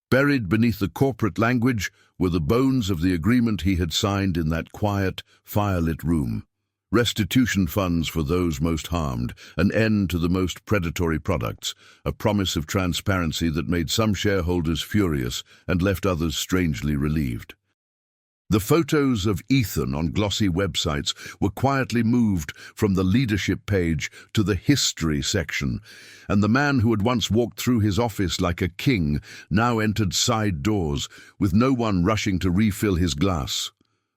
Buried beneath the corporate language were the bones of the agreement he had signed in that quiet, firelit room. Restitution funds for those most harmed, an end to the most predatory products, a promise of transparency that made some shareholders furious and left others strangely relieved. The photos of Ethan on glossy websites were quietly moved from the leadership page to the history section, and the man who had once walked through his office like a king now entered side doors, with no one rushing to refill his glass.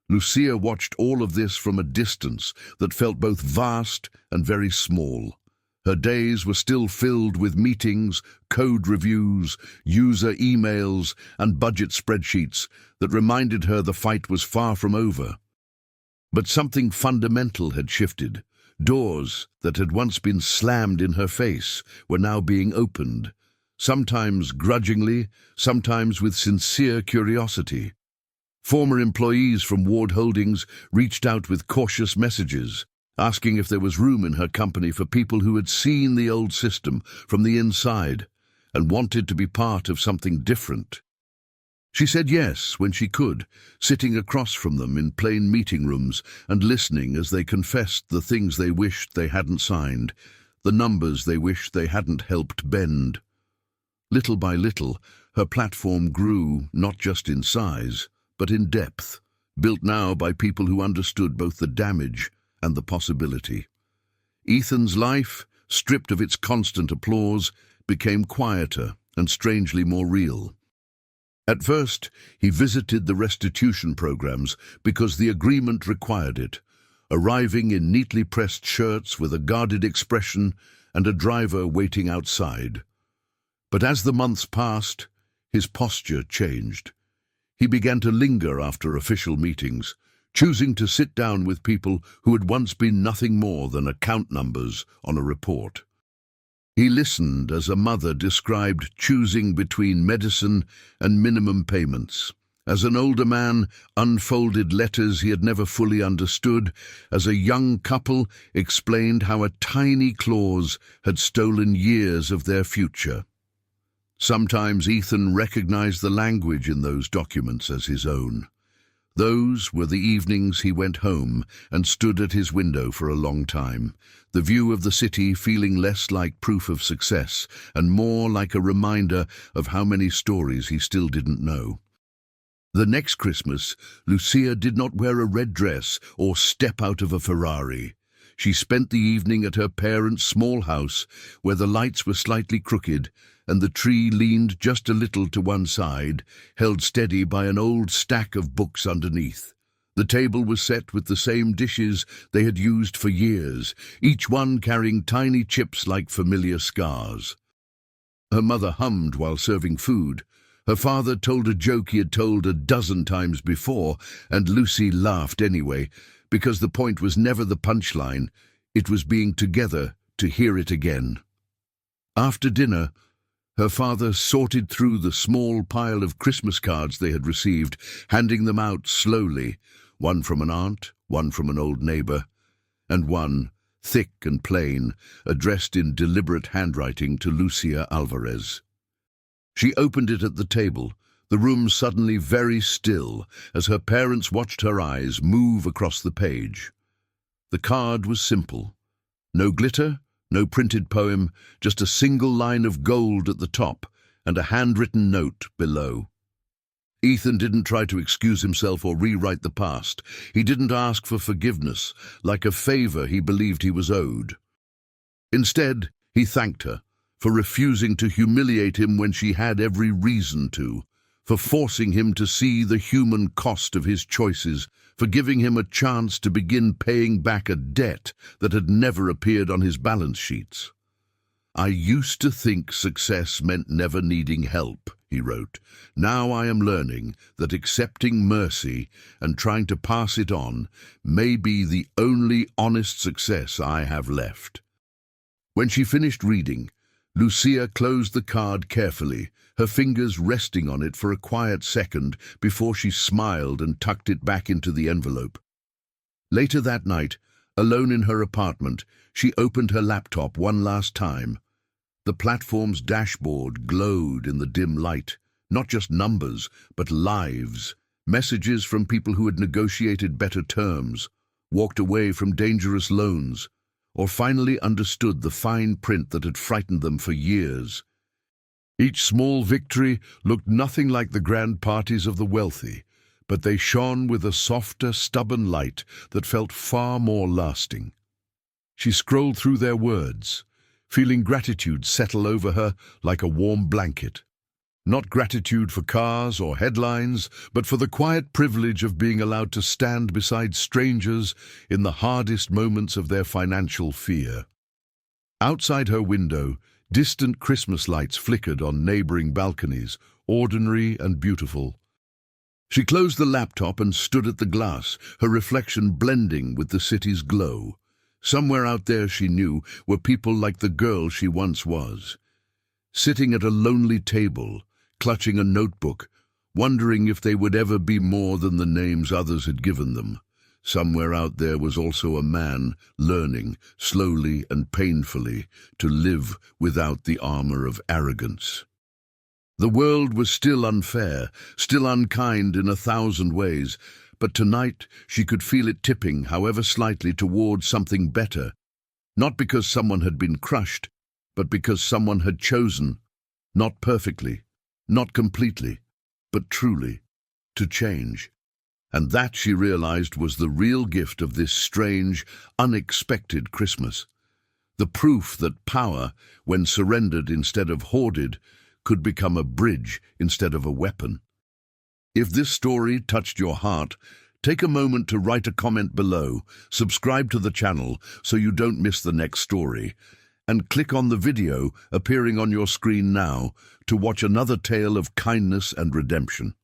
Lucia watched all of this from a distance that felt both vast and very small. Her days were still filled with meetings, code reviews, user emails, and budget spreadsheets that reminded her the fight was far from over. But something fundamental had shifted. Doors that had once been slammed in her face were now being opened, sometimes grudgingly, sometimes with sincere curiosity. Former employees from Ward Holdings reached out with cautious messages, asking if there was room in her company for people who had seen the old system from the inside and wanted to be part of something different. She said yes when she could, sitting across from them in plain meeting rooms and listening as they confessed the things they wished they hadn't signed, the numbers they wished they hadn't helped bend. Little by little, her platform grew not just in size, but in depth, built now by people who understood both the damage and the possibility. Ethan's life, stripped of its constant applause, became quieter and strangely more real. At first, he visited the restitution programs because the agreement required it, arriving in neatly pressed shirts with a guarded expression and a driver waiting outside. But as the months passed, his posture changed. He began to linger after official meetings, choosing to sit down with people who had once been nothing more than account numbers on a report. He listened as a mother described choosing between medicine and minimum payments, as an older man unfolded letters he had never fully understood, as a young couple explained how a tiny clause had stolen years of their future. Sometimes Ethan recognized the language in those documents as his own. Those were the evenings he went home and stood at his window for a long time, the view of the city feeling less like proof of success and more like a reminder of how many stories he still didn't know. The next Christmas, Lucia did not wear a red dress or step out of a Ferrari. She spent the evening at her parents' small house, where the lights were slightly crooked and the tree leaned just a little to one side, held steady by an old stack of books underneath. The table was set with the same dishes they had used for years, each one carrying tiny chips like familiar scars. Her mother hummed while serving food. Her father told a joke he had told a dozen times before, and Lucy laughed anyway, because the point was never the punchline, it was being together to hear it again. After dinner, her father sorted through the small pile of Christmas cards they had received, handing them out slowly, one from an aunt, one from an old neighbor, and one, thick and plain, addressed in deliberate handwriting to Lucia Alvarez. She opened it at the table, the room suddenly very still as her parents watched her eyes move across the page. The card was simple. No glitter, no printed poem, just a single line of gold at the top and a handwritten note below. Ethan didn't try to excuse himself or rewrite the past. He didn't ask for forgiveness, like a favor he believed he was owed. Instead, he thanked her for refusing to humiliate him when she had every reason to, for forcing him to see the human cost of his choices, for giving him a chance to begin paying back a debt that had never appeared on his balance sheets. "I used to think success meant never needing help," he wrote. "Now I am learning that accepting mercy and trying to pass it on may be the only honest success I have left." When she finished reading, Lucia closed the card carefully, her fingers resting on it for a quiet second before she smiled and tucked it back into the envelope. Later that night, alone in her apartment, she opened her laptop one last time. The platform's dashboard glowed in the dim light, not just numbers, but lives, messages from people who had negotiated better terms, walked away from dangerous loans, or finally understood the fine print that had frightened them for years. Each small victory looked nothing like the grand parties of the wealthy, but they shone with a softer, stubborn light that felt far more lasting. She scrolled through their words, feeling gratitude settle over her like a warm blanket. Not gratitude for cars or headlines, but for the quiet privilege of being allowed to stand beside strangers in the hardest moments of their financial fear. Outside her window, distant Christmas lights flickered on neighboring balconies, ordinary and beautiful. She closed the laptop and stood at the glass, her reflection blending with the city's glow. Somewhere out there, she knew, were people like the girl she once was, sitting at a lonely table, clutching a notebook, wondering if they would ever be more than the names others had given them. Somewhere out there was also a man learning, slowly and painfully, to live without the armor of arrogance. The world was still unfair, still unkind in 1,000 ways, but tonight she could feel it tipping, however slightly, towards something better. Not because someone had been crushed, but because someone had chosen, not perfectly, not completely, but truly, to change. And that, she realized, was the real gift of this strange, unexpected Christmas. The proof that power, when surrendered instead of hoarded, could become a bridge instead of a weapon. If this story touched your heart, take a moment to write a comment below, subscribe to the channel so you don't miss the next story, and click on the video appearing on your screen now to watch another tale of kindness and redemption.